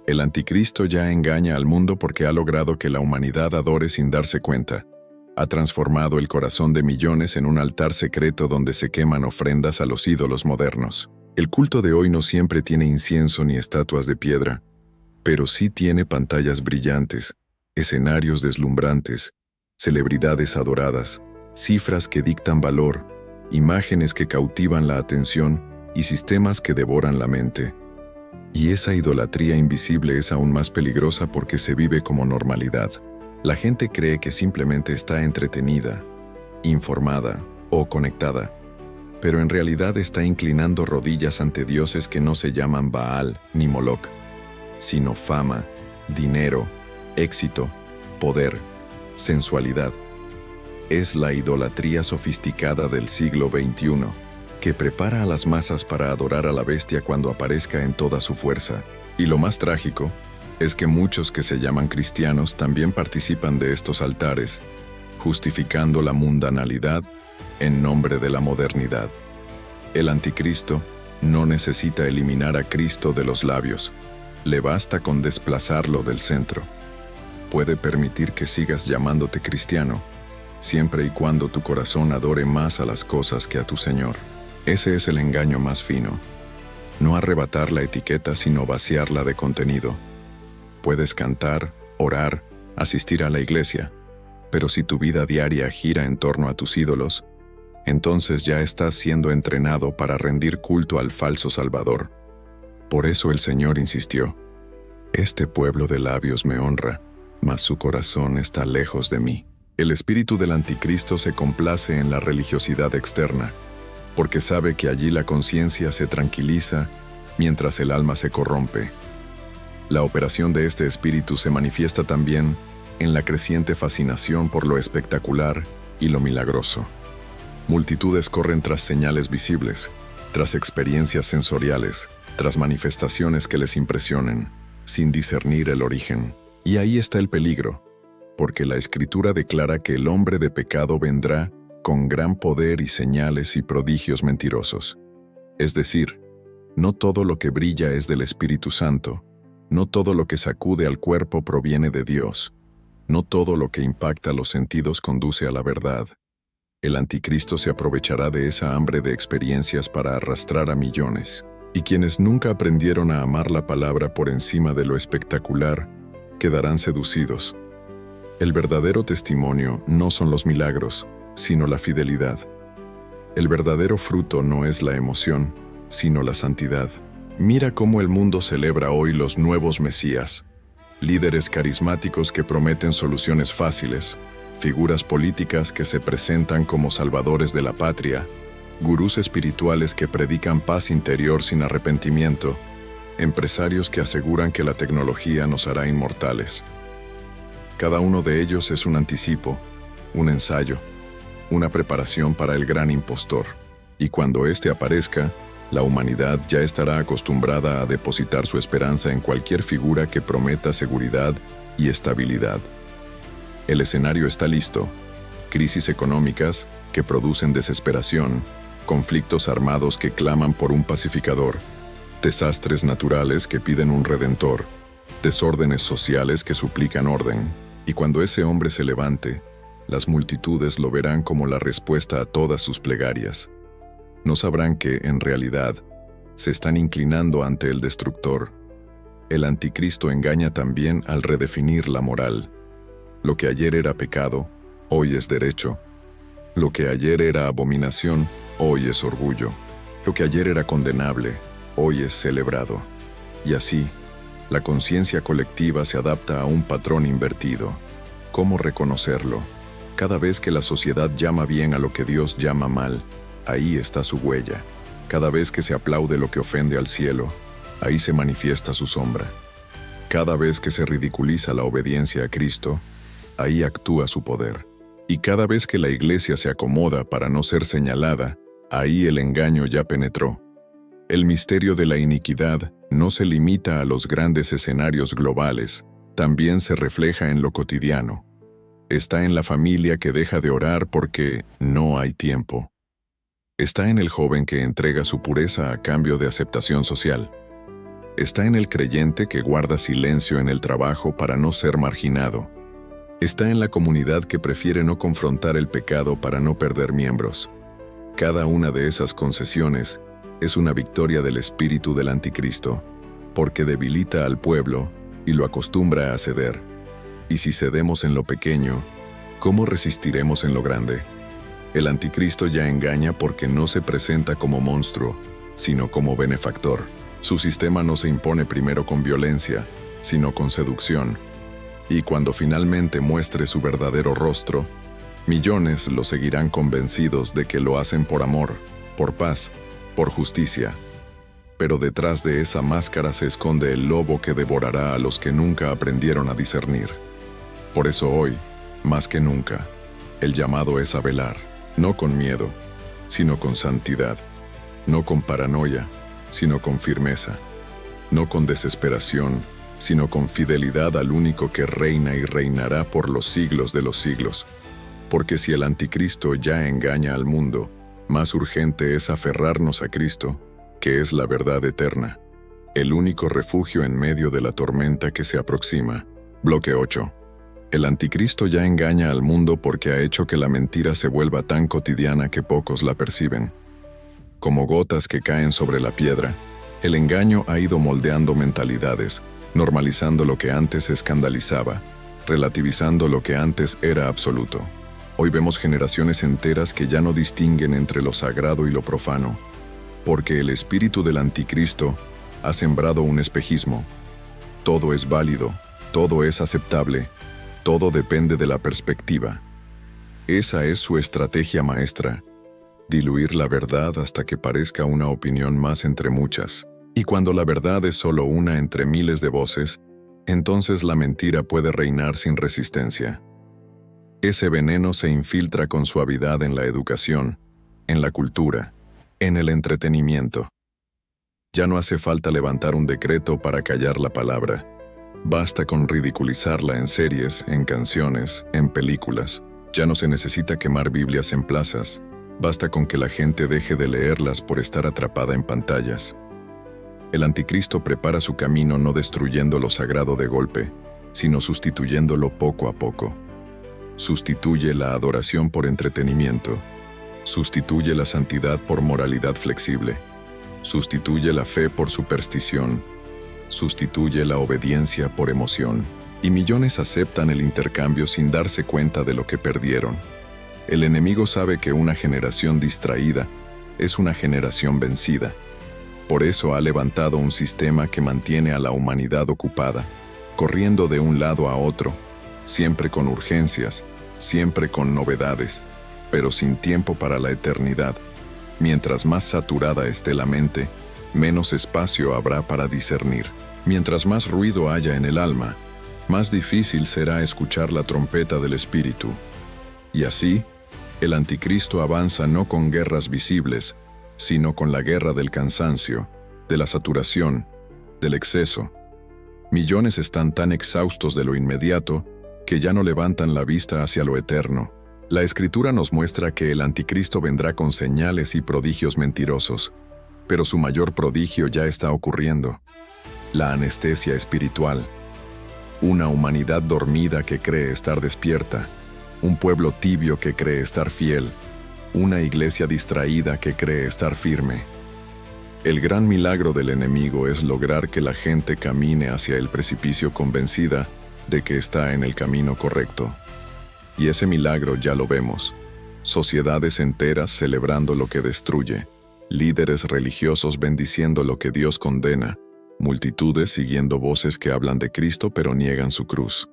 El anticristo ya engaña al mundo porque ha logrado que la humanidad adore sin darse cuenta. Ha transformado el corazón de millones en un altar secreto donde se queman ofrendas a los ídolos modernos. El culto de hoy no siempre tiene incienso ni estatuas de piedra, pero sí tiene pantallas brillantes, escenarios deslumbrantes, celebridades adoradas, cifras que dictan valor, imágenes que cautivan la atención y sistemas que devoran la mente. Y esa idolatría invisible es aún más peligrosa porque se vive como normalidad. La gente cree que simplemente está entretenida, informada o conectada, pero en realidad está inclinando rodillas ante dioses que no se llaman Baal ni Moloch, sino fama, dinero, éxito, poder, sensualidad. Es la idolatría sofisticada del siglo XXI, que prepara a las masas para adorar a la bestia cuando aparezca en toda su fuerza. Y lo más trágico es que muchos que se llaman cristianos también participan de estos altares, justificando la mundanalidad en nombre de la modernidad. El anticristo no necesita eliminar a Cristo de los labios, le basta con desplazarlo del centro. Puede permitir que sigas llamándote cristiano, siempre y cuando tu corazón adore más a las cosas que a tu Señor. Ese es el engaño más fino. No arrebatar la etiqueta, sino vaciarla de contenido. Puedes cantar, orar, asistir a la iglesia, pero si tu vida diaria gira en torno a tus ídolos, entonces ya estás siendo entrenado para rendir culto al falso Salvador. Por eso el Señor insistió: este pueblo de labios me honra, mas su corazón está lejos de mí. El espíritu del anticristo se complace en la religiosidad externa, porque sabe que allí la conciencia se tranquiliza mientras el alma se corrompe. La operación de este espíritu se manifiesta también en la creciente fascinación por lo espectacular y lo milagroso. Multitudes corren tras señales visibles, tras experiencias sensoriales, tras manifestaciones que les impresionen, sin discernir el origen. Y ahí está el peligro, porque la Escritura declara que el hombre de pecado vendrá con gran poder y señales y prodigios mentirosos. Es decir, no todo lo que brilla es del Espíritu Santo, no todo lo que sacude al cuerpo proviene de Dios, no todo lo que impacta los sentidos conduce a la verdad. El anticristo se aprovechará de esa hambre de experiencias para arrastrar a millones, y quienes nunca aprendieron a amar la palabra por encima de lo espectacular, quedarán seducidos. El verdadero testimonio no son los milagros, sino la fidelidad. El verdadero fruto no es la emoción, sino la santidad. Mira cómo el mundo celebra hoy los nuevos mesías, líderes carismáticos que prometen soluciones fáciles, figuras políticas que se presentan como salvadores de la patria, gurús espirituales que predican paz interior sin arrepentimiento, empresarios que aseguran que la tecnología nos hará inmortales. Cada uno de ellos es un anticipo, un ensayo, una preparación para el gran impostor. Y cuando éste aparezca, la humanidad ya estará acostumbrada a depositar su esperanza en cualquier figura que prometa seguridad y estabilidad. El escenario está listo: crisis económicas que producen desesperación, conflictos armados que claman por un pacificador, desastres naturales que piden un redentor, desórdenes sociales que suplican orden. Y cuando ese hombre se levante, Las multitudes lo verán como la respuesta a todas sus plegarias. No sabrán que, en realidad, se están inclinando ante el destructor. El anticristo engaña también al redefinir la moral. Lo que ayer era pecado, hoy es derecho. Lo que ayer era abominación, hoy es orgullo. Lo que ayer era condenable, hoy es celebrado. Y así, la conciencia colectiva se adapta a un patrón invertido. ¿Cómo reconocerlo? Cada vez que la sociedad llama bien a lo que Dios llama mal, ahí está su huella. Cada vez que se aplaude lo que ofende al cielo, ahí se manifiesta su sombra. Cada vez que se ridiculiza la obediencia a Cristo, ahí actúa su poder. Y cada vez que la iglesia se acomoda para no ser señalada, ahí el engaño ya penetró. El misterio de la iniquidad no se limita a los grandes escenarios globales, también se refleja en lo cotidiano. Está en la familia que deja de orar porque no hay tiempo. Está en el joven que entrega su pureza a cambio de aceptación social. Está en el creyente que guarda silencio en el trabajo para no ser marginado. Está en la comunidad que prefiere no confrontar el pecado para no perder miembros. Cada una de esas concesiones es una victoria del espíritu del anticristo, porque debilita al pueblo y lo acostumbra a ceder. Y si cedemos en lo pequeño, ¿cómo resistiremos en lo grande? El anticristo ya engaña porque no se presenta como monstruo, sino como benefactor. Su sistema no se impone primero con violencia, sino con seducción. Y cuando finalmente muestre su verdadero rostro, millones lo seguirán convencidos de que lo hacen por amor, por paz, por justicia. Pero detrás de esa máscara se esconde el lobo que devorará a los que nunca aprendieron a discernir. Por eso hoy, más que nunca, el llamado es a velar, no con miedo, sino con santidad, no con paranoia, sino con firmeza, no con desesperación, sino con fidelidad al único que reina y reinará por los siglos de los siglos. Porque si el anticristo ya engaña al mundo, más urgente es aferrarnos a Cristo, que es la verdad eterna, el único refugio en medio de la tormenta que se aproxima. Bloque 8. El anticristo ya engaña al mundo porque ha hecho que la mentira se vuelva tan cotidiana que pocos la perciben. Como gotas que caen sobre la piedra, el engaño ha ido moldeando mentalidades, normalizando lo que antes escandalizaba, relativizando lo que antes era absoluto. Hoy vemos generaciones enteras que ya no distinguen entre lo sagrado y lo profano, porque el espíritu del anticristo ha sembrado un espejismo. Todo es válido, todo es aceptable, todo depende de la perspectiva. Esa es su estrategia maestra, diluir la verdad hasta que parezca una opinión más entre muchas. Y cuando la verdad es solo una entre miles de voces, entonces la mentira puede reinar sin resistencia. Ese veneno se infiltra con suavidad en la educación, en la cultura, en el entretenimiento. Ya no hace falta levantar un decreto para callar la palabra. Basta con ridiculizarla en series, en canciones, en películas. Ya no se necesita quemar Biblias en plazas. Basta con que la gente deje de leerlas por estar atrapada en pantallas. El anticristo prepara su camino no destruyendo lo sagrado de golpe, sino sustituyéndolo poco a poco. Sustituye la adoración por entretenimiento. Sustituye la santidad por moralidad flexible. Sustituye la fe por superstición. Sustituye la obediencia por emoción. Y millones aceptan el intercambio sin darse cuenta de lo que perdieron. El enemigo sabe que una generación distraída es una generación vencida. Por eso ha levantado un sistema que mantiene a la humanidad ocupada, corriendo de un lado a otro, siempre con urgencias, siempre con novedades, pero sin tiempo para la eternidad. Mientras más saturada esté la mente, menos espacio habrá para discernir. Mientras más ruido haya en el alma, más difícil será escuchar la trompeta del Espíritu. Y así, el anticristo avanza no con guerras visibles, sino con la guerra del cansancio, de la saturación, del exceso. Millones están tan exhaustos de lo inmediato que ya no levantan la vista hacia lo eterno. La Escritura nos muestra que el anticristo vendrá con señales y prodigios mentirosos, pero su mayor prodigio ya está ocurriendo: la anestesia espiritual. Una humanidad dormida que cree estar despierta, un pueblo tibio que cree estar fiel, una iglesia distraída que cree estar firme. El gran milagro del enemigo es lograr que la gente camine hacia el precipicio convencida de que está en el camino correcto. Y ese milagro ya lo vemos. Sociedades enteras celebrando lo que destruye, líderes religiosos bendiciendo lo que Dios condena, multitudes siguiendo voces que hablan de Cristo pero niegan su cruz.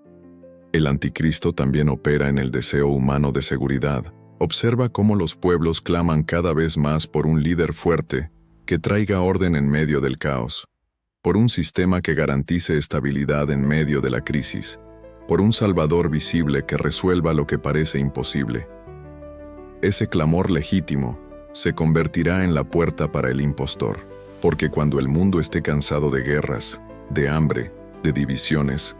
El anticristo también opera en el deseo humano de seguridad. Observa cómo los pueblos claman cada vez más por un líder fuerte que traiga orden en medio del caos, por un sistema que garantice estabilidad en medio de la crisis, por un Salvador visible que resuelva lo que parece imposible. Ese clamor legítimo se convertirá en la puerta para el impostor, porque cuando el mundo esté cansado de guerras, de hambre, de divisiones,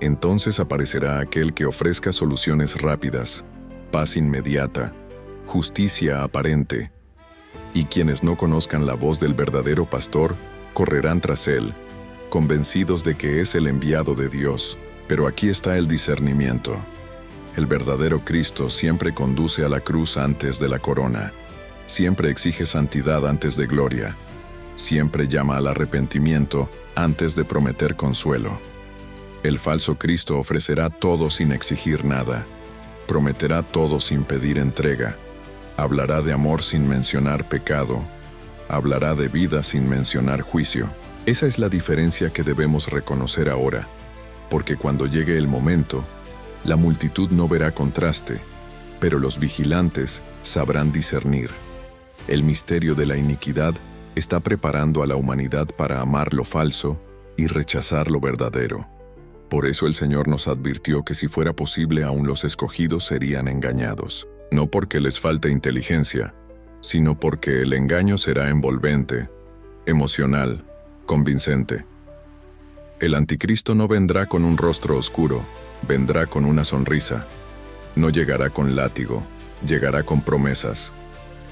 entonces aparecerá aquel que ofrezca soluciones rápidas, paz inmediata, justicia aparente, y quienes no conozcan la voz del verdadero pastor correrán tras él, convencidos de que es el enviado de Dios. Pero aquí está el discernimiento. El verdadero Cristo siempre conduce a la cruz antes de la corona, siempre exige santidad antes de gloria, siempre llama al arrepentimiento antes de prometer consuelo. El falso Cristo ofrecerá todo sin exigir nada, prometerá todo sin pedir entrega, hablará de amor sin mencionar pecado, hablará de vida sin mencionar juicio. Esa es la diferencia que debemos reconocer ahora, porque cuando llegue el momento, la multitud no verá contraste, pero los vigilantes sabrán discernir. El misterio de la iniquidad está preparando a la humanidad para amar lo falso y rechazar lo verdadero. Por eso el Señor nos advirtió que si fuera posible aún los escogidos serían engañados, no porque les falte inteligencia, sino porque el engaño será envolvente, emocional, convincente. El anticristo no vendrá con un rostro oscuro, vendrá con una sonrisa. No llegará con látigo, llegará con promesas.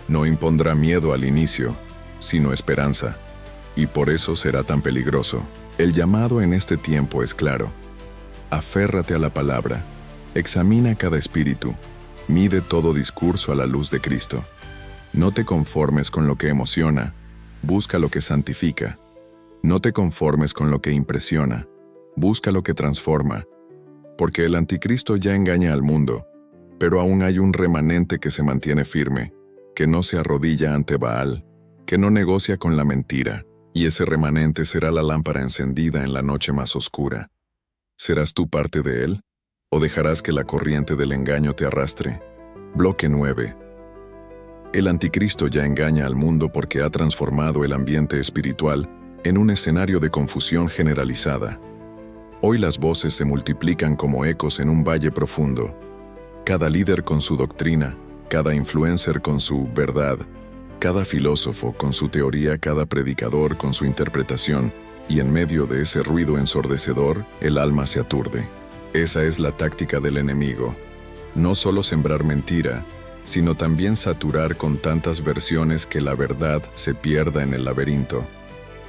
No impondrá miedo al inicio, sino esperanza. Y por eso será tan peligroso. El llamado en este tiempo es claro. Aférrate a la palabra, examina cada espíritu, mide todo discurso a la luz de Cristo. No te conformes con lo que emociona, busca lo que santifica. No te conformes con lo que impresiona, busca lo que transforma. Porque el anticristo ya engaña al mundo, pero aún hay un remanente que se mantiene firme, que no se arrodilla ante Baal, que no negocia con la mentira, y ese remanente será la lámpara encendida en la noche más oscura. ¿Serás tú parte de él? ¿O dejarás que la corriente del engaño te arrastre? Bloque 9. El anticristo ya engaña al mundo porque ha transformado el ambiente espiritual en un escenario de confusión generalizada. Hoy las voces se multiplican como ecos en un valle profundo. Cada líder con su doctrina, cada influencer con su verdad, cada filósofo con su teoría, cada predicador con su interpretación, y en medio de ese ruido ensordecedor, el alma se aturde. Esa es la táctica del enemigo. No solo sembrar mentira, sino también saturar con tantas versiones que la verdad se pierda en el laberinto.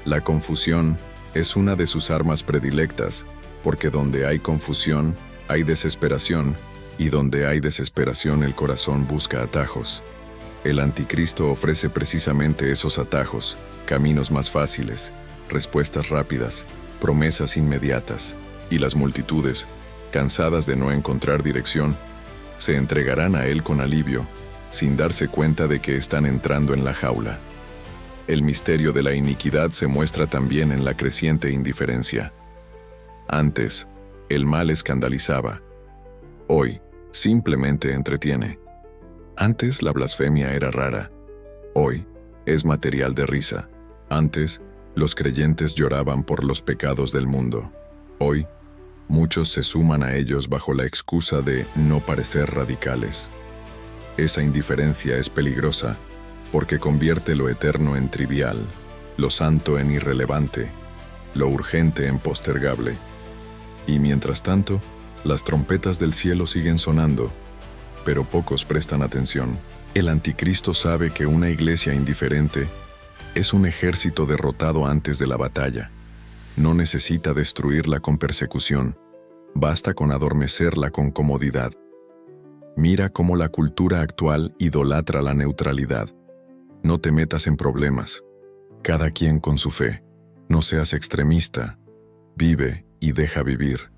La confusión es una de sus armas predilectas, porque donde hay confusión, hay desesperación, y donde hay desesperación el corazón busca atajos. El anticristo ofrece precisamente esos atajos, caminos más fáciles, respuestas rápidas, promesas inmediatas, y las multitudes, cansadas de no encontrar dirección, se entregarán a él con alivio, sin darse cuenta de que están entrando en la jaula. El misterio de la iniquidad se muestra también en la creciente indiferencia. Antes, el mal escandalizaba. Hoy, simplemente entretiene. Antes la blasfemia era rara. Hoy, es material de risa. Antes, los creyentes lloraban por los pecados del mundo. Hoy, muchos se suman a ellos bajo la excusa de no parecer radicales. Esa indiferencia es peligrosa, porque convierte lo eterno en trivial, lo santo en irrelevante, lo urgente en postergable. Y mientras tanto, las trompetas del cielo siguen sonando, pero pocos prestan atención. El anticristo sabe que una iglesia indiferente es un ejército derrotado antes de la batalla. No necesita destruirla con persecución, basta con adormecerla con comodidad. Mira cómo la cultura actual idolatra la neutralidad. No te metas en problemas. Cada quien con su fe. No seas extremista. Vive y deja vivir.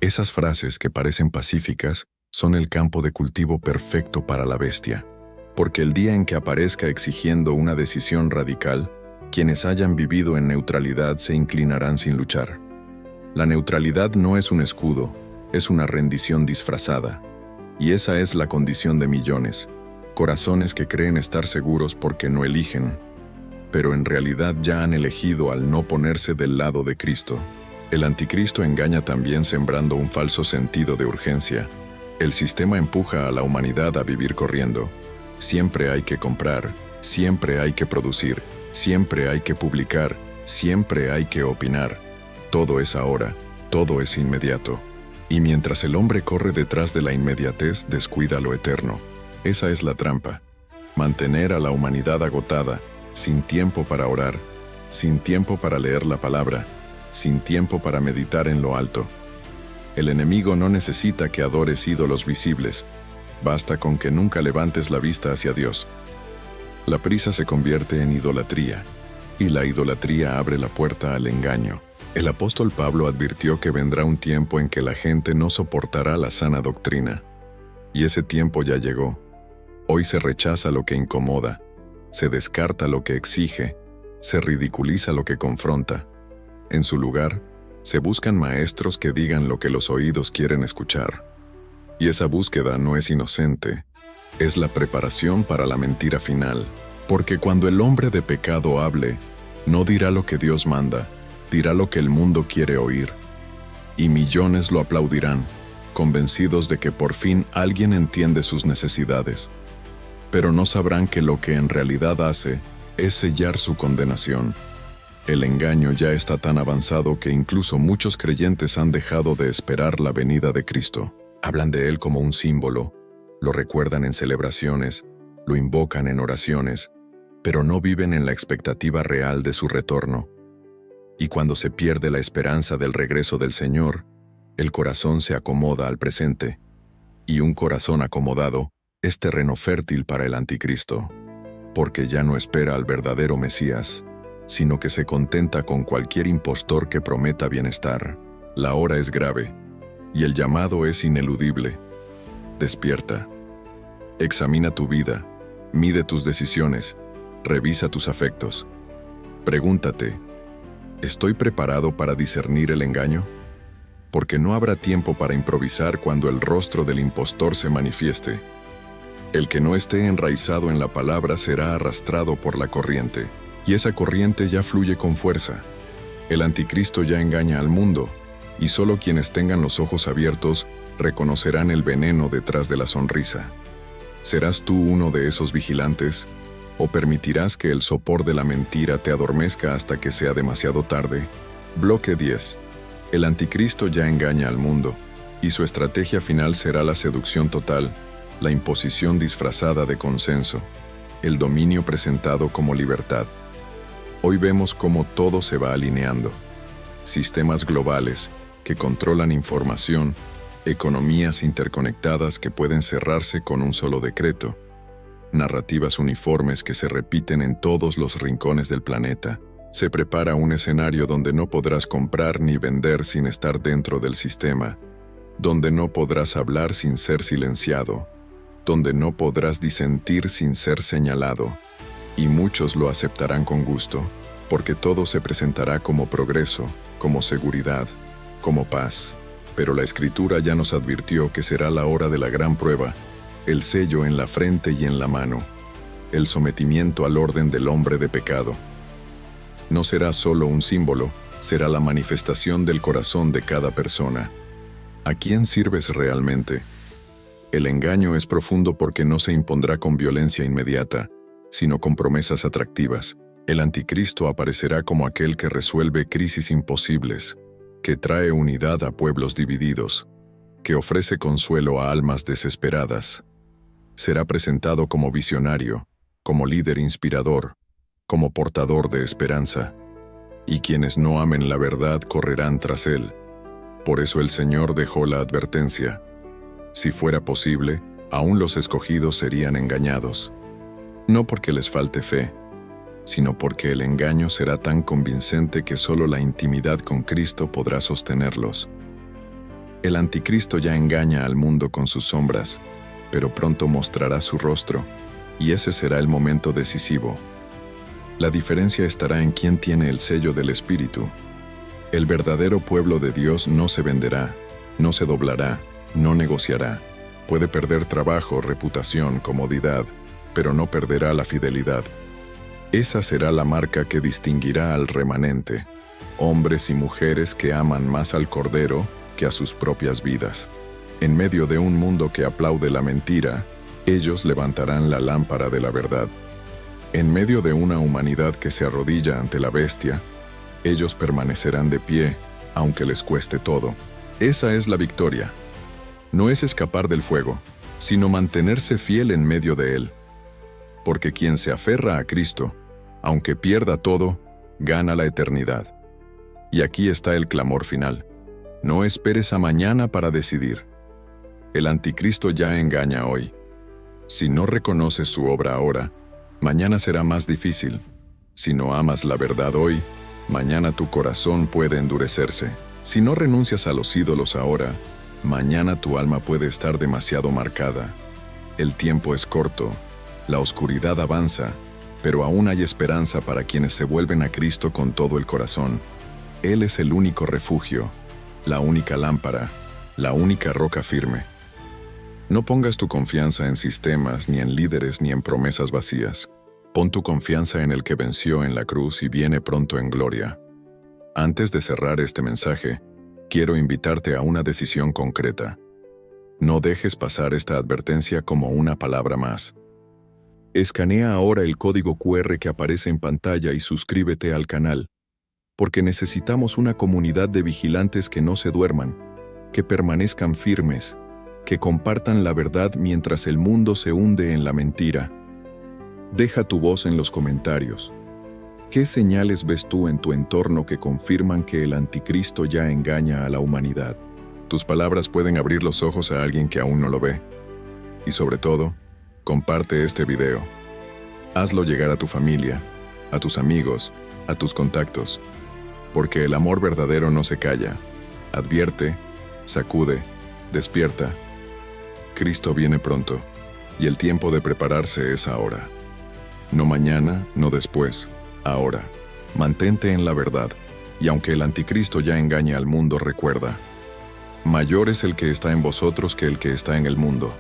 Esas frases que parecen pacíficas son el campo de cultivo perfecto para la bestia, porque el día en que aparezca exigiendo una decisión radical, quienes hayan vivido en neutralidad se inclinarán sin luchar. La neutralidad no es un escudo, es una rendición disfrazada, y esa es la condición de millones, corazones que creen estar seguros porque no eligen, pero en realidad ya han elegido al no ponerse del lado de Cristo. El anticristo engaña también sembrando un falso sentido de urgencia. El sistema empuja a la humanidad a vivir corriendo. Siempre hay que comprar, siempre hay que producir, siempre hay que publicar, siempre hay que opinar. Todo es ahora, todo es inmediato. Y mientras el hombre corre detrás de la inmediatez, descuida lo eterno. Esa es la trampa. Mantener a la humanidad agotada, sin tiempo para orar, sin tiempo para leer la palabra, sin tiempo para meditar en lo alto. El enemigo no necesita que adores ídolos visibles, basta con que nunca levantes la vista hacia Dios. La prisa se convierte en idolatría, y la idolatría abre la puerta al engaño. El apóstol Pablo advirtió que vendrá un tiempo en que la gente no soportará la sana doctrina, y ese tiempo ya llegó. Hoy se rechaza lo que incomoda, se descarta lo que exige, se ridiculiza lo que confronta. En su lugar, se buscan maestros que digan lo que los oídos quieren escuchar. Y esa búsqueda no es inocente, es la preparación para la mentira final. Porque cuando el hombre de pecado hable, no dirá lo que Dios manda, dirá lo que el mundo quiere oír. Y millones lo aplaudirán, convencidos de que por fin alguien entiende sus necesidades. Pero no sabrán que lo que en realidad hace es sellar su condenación. El engaño ya está tan avanzado que incluso muchos creyentes han dejado de esperar la venida de Cristo. Hablan de Él como un símbolo, lo recuerdan en celebraciones, lo invocan en oraciones, pero no viven en la expectativa real de su retorno. Y cuando se pierde la esperanza del regreso del Señor, el corazón se acomoda al presente, y un corazón acomodado es terreno fértil para el anticristo, porque ya no espera al verdadero Mesías, sino que se contenta con cualquier impostor que prometa bienestar. La hora es grave, y el llamado es ineludible. Despierta. Examina tu vida, mide tus decisiones, revisa tus afectos. Pregúntate, ¿estoy preparado para discernir el engaño? Porque no habrá tiempo para improvisar cuando el rostro del impostor se manifieste. El que no esté enraizado en la palabra será arrastrado por la corriente. Y esa corriente ya fluye con fuerza. El anticristo ya engaña al mundo, y solo quienes tengan los ojos abiertos reconocerán el veneno detrás de la sonrisa. ¿Serás tú uno de esos vigilantes? ¿O permitirás que el sopor de la mentira te adormezca hasta que sea demasiado tarde? Bloque 10. El anticristo ya engaña al mundo, y su estrategia final será la seducción total, la imposición disfrazada de consenso, el dominio presentado como libertad. Hoy vemos cómo todo se va alineando. Sistemas globales que controlan información, economías interconectadas que pueden cerrarse con un solo decreto, narrativas uniformes que se repiten en todos los rincones del planeta. Se prepara un escenario donde no podrás comprar ni vender sin estar dentro del sistema, donde no podrás hablar sin ser silenciado, donde no podrás disentir sin ser señalado. Y muchos lo aceptarán con gusto, porque todo se presentará como progreso, como seguridad, como paz. Pero la Escritura ya nos advirtió que será la hora de la gran prueba, el sello en la frente y en la mano, el sometimiento al orden del hombre de pecado. No será solo un símbolo, será la manifestación del corazón de cada persona. ¿A quién sirves realmente? El engaño es profundo porque no se impondrá con violencia inmediata, sino con promesas atractivas. El anticristo aparecerá como aquel que resuelve crisis imposibles, que trae unidad a pueblos divididos, que ofrece consuelo a almas desesperadas. Será presentado como visionario, como líder inspirador, como portador de esperanza, y quienes no amen la verdad correrán tras él. Por eso el Señor dejó la advertencia: si fuera posible, aún los escogidos serían engañados. No porque les falte fe, sino porque el engaño será tan convincente que solo la intimidad con Cristo podrá sostenerlos. El anticristo ya engaña al mundo con sus sombras, pero pronto mostrará su rostro, y ese será el momento decisivo. La diferencia estará en quién tiene el sello del Espíritu. El verdadero pueblo de Dios no se venderá, no se doblará, no negociará. Puede perder trabajo, reputación, comodidad, pero no perderá la fidelidad. Esa será la marca que distinguirá al remanente, hombres y mujeres que aman más al Cordero que a sus propias vidas. En medio de un mundo que aplaude la mentira, ellos levantarán la lámpara de la verdad. En medio de una humanidad que se arrodilla ante la bestia, ellos permanecerán de pie, aunque les cueste todo. Esa es la victoria. No es escapar del fuego, sino mantenerse fiel en medio de él. Porque quien se aferra a Cristo, aunque pierda todo, gana la eternidad. Y aquí está el clamor final. No esperes a mañana para decidir. El anticristo ya engaña hoy. Si no reconoces su obra ahora, mañana será más difícil. Si no amas la verdad hoy, mañana tu corazón puede endurecerse. Si no renuncias a los ídolos ahora, mañana tu alma puede estar demasiado marcada. El tiempo es corto, la oscuridad avanza, pero aún hay esperanza para quienes se vuelven a Cristo con todo el corazón. Él es el único refugio, la única lámpara, la única roca firme. No pongas tu confianza en sistemas, ni en líderes, ni en promesas vacías. Pon tu confianza en el que venció en la cruz y viene pronto en gloria. Antes de cerrar este mensaje, quiero invitarte a una decisión concreta. No dejes pasar esta advertencia como una palabra más. Escanea ahora el código QR que aparece en pantalla y suscríbete al canal, porque necesitamos una comunidad de vigilantes que no se duerman, que permanezcan firmes, que compartan la verdad mientras el mundo se hunde en la mentira. Deja tu voz en los comentarios. ¿Qué señales ves tú en tu entorno que confirman que el anticristo ya engaña a la humanidad? Tus palabras pueden abrir los ojos a alguien que aún no lo ve. Y sobre todo, comparte este video. Hazlo llegar a tu familia, a tus amigos, a tus contactos. Porque el amor verdadero no se calla. Advierte, sacude, despierta. Cristo viene pronto, y el tiempo de prepararse es ahora. No mañana, no después, ahora. Mantente en la verdad, y aunque el anticristo ya engañe al mundo, recuerda: mayor es el que está en vosotros que el que está en el mundo.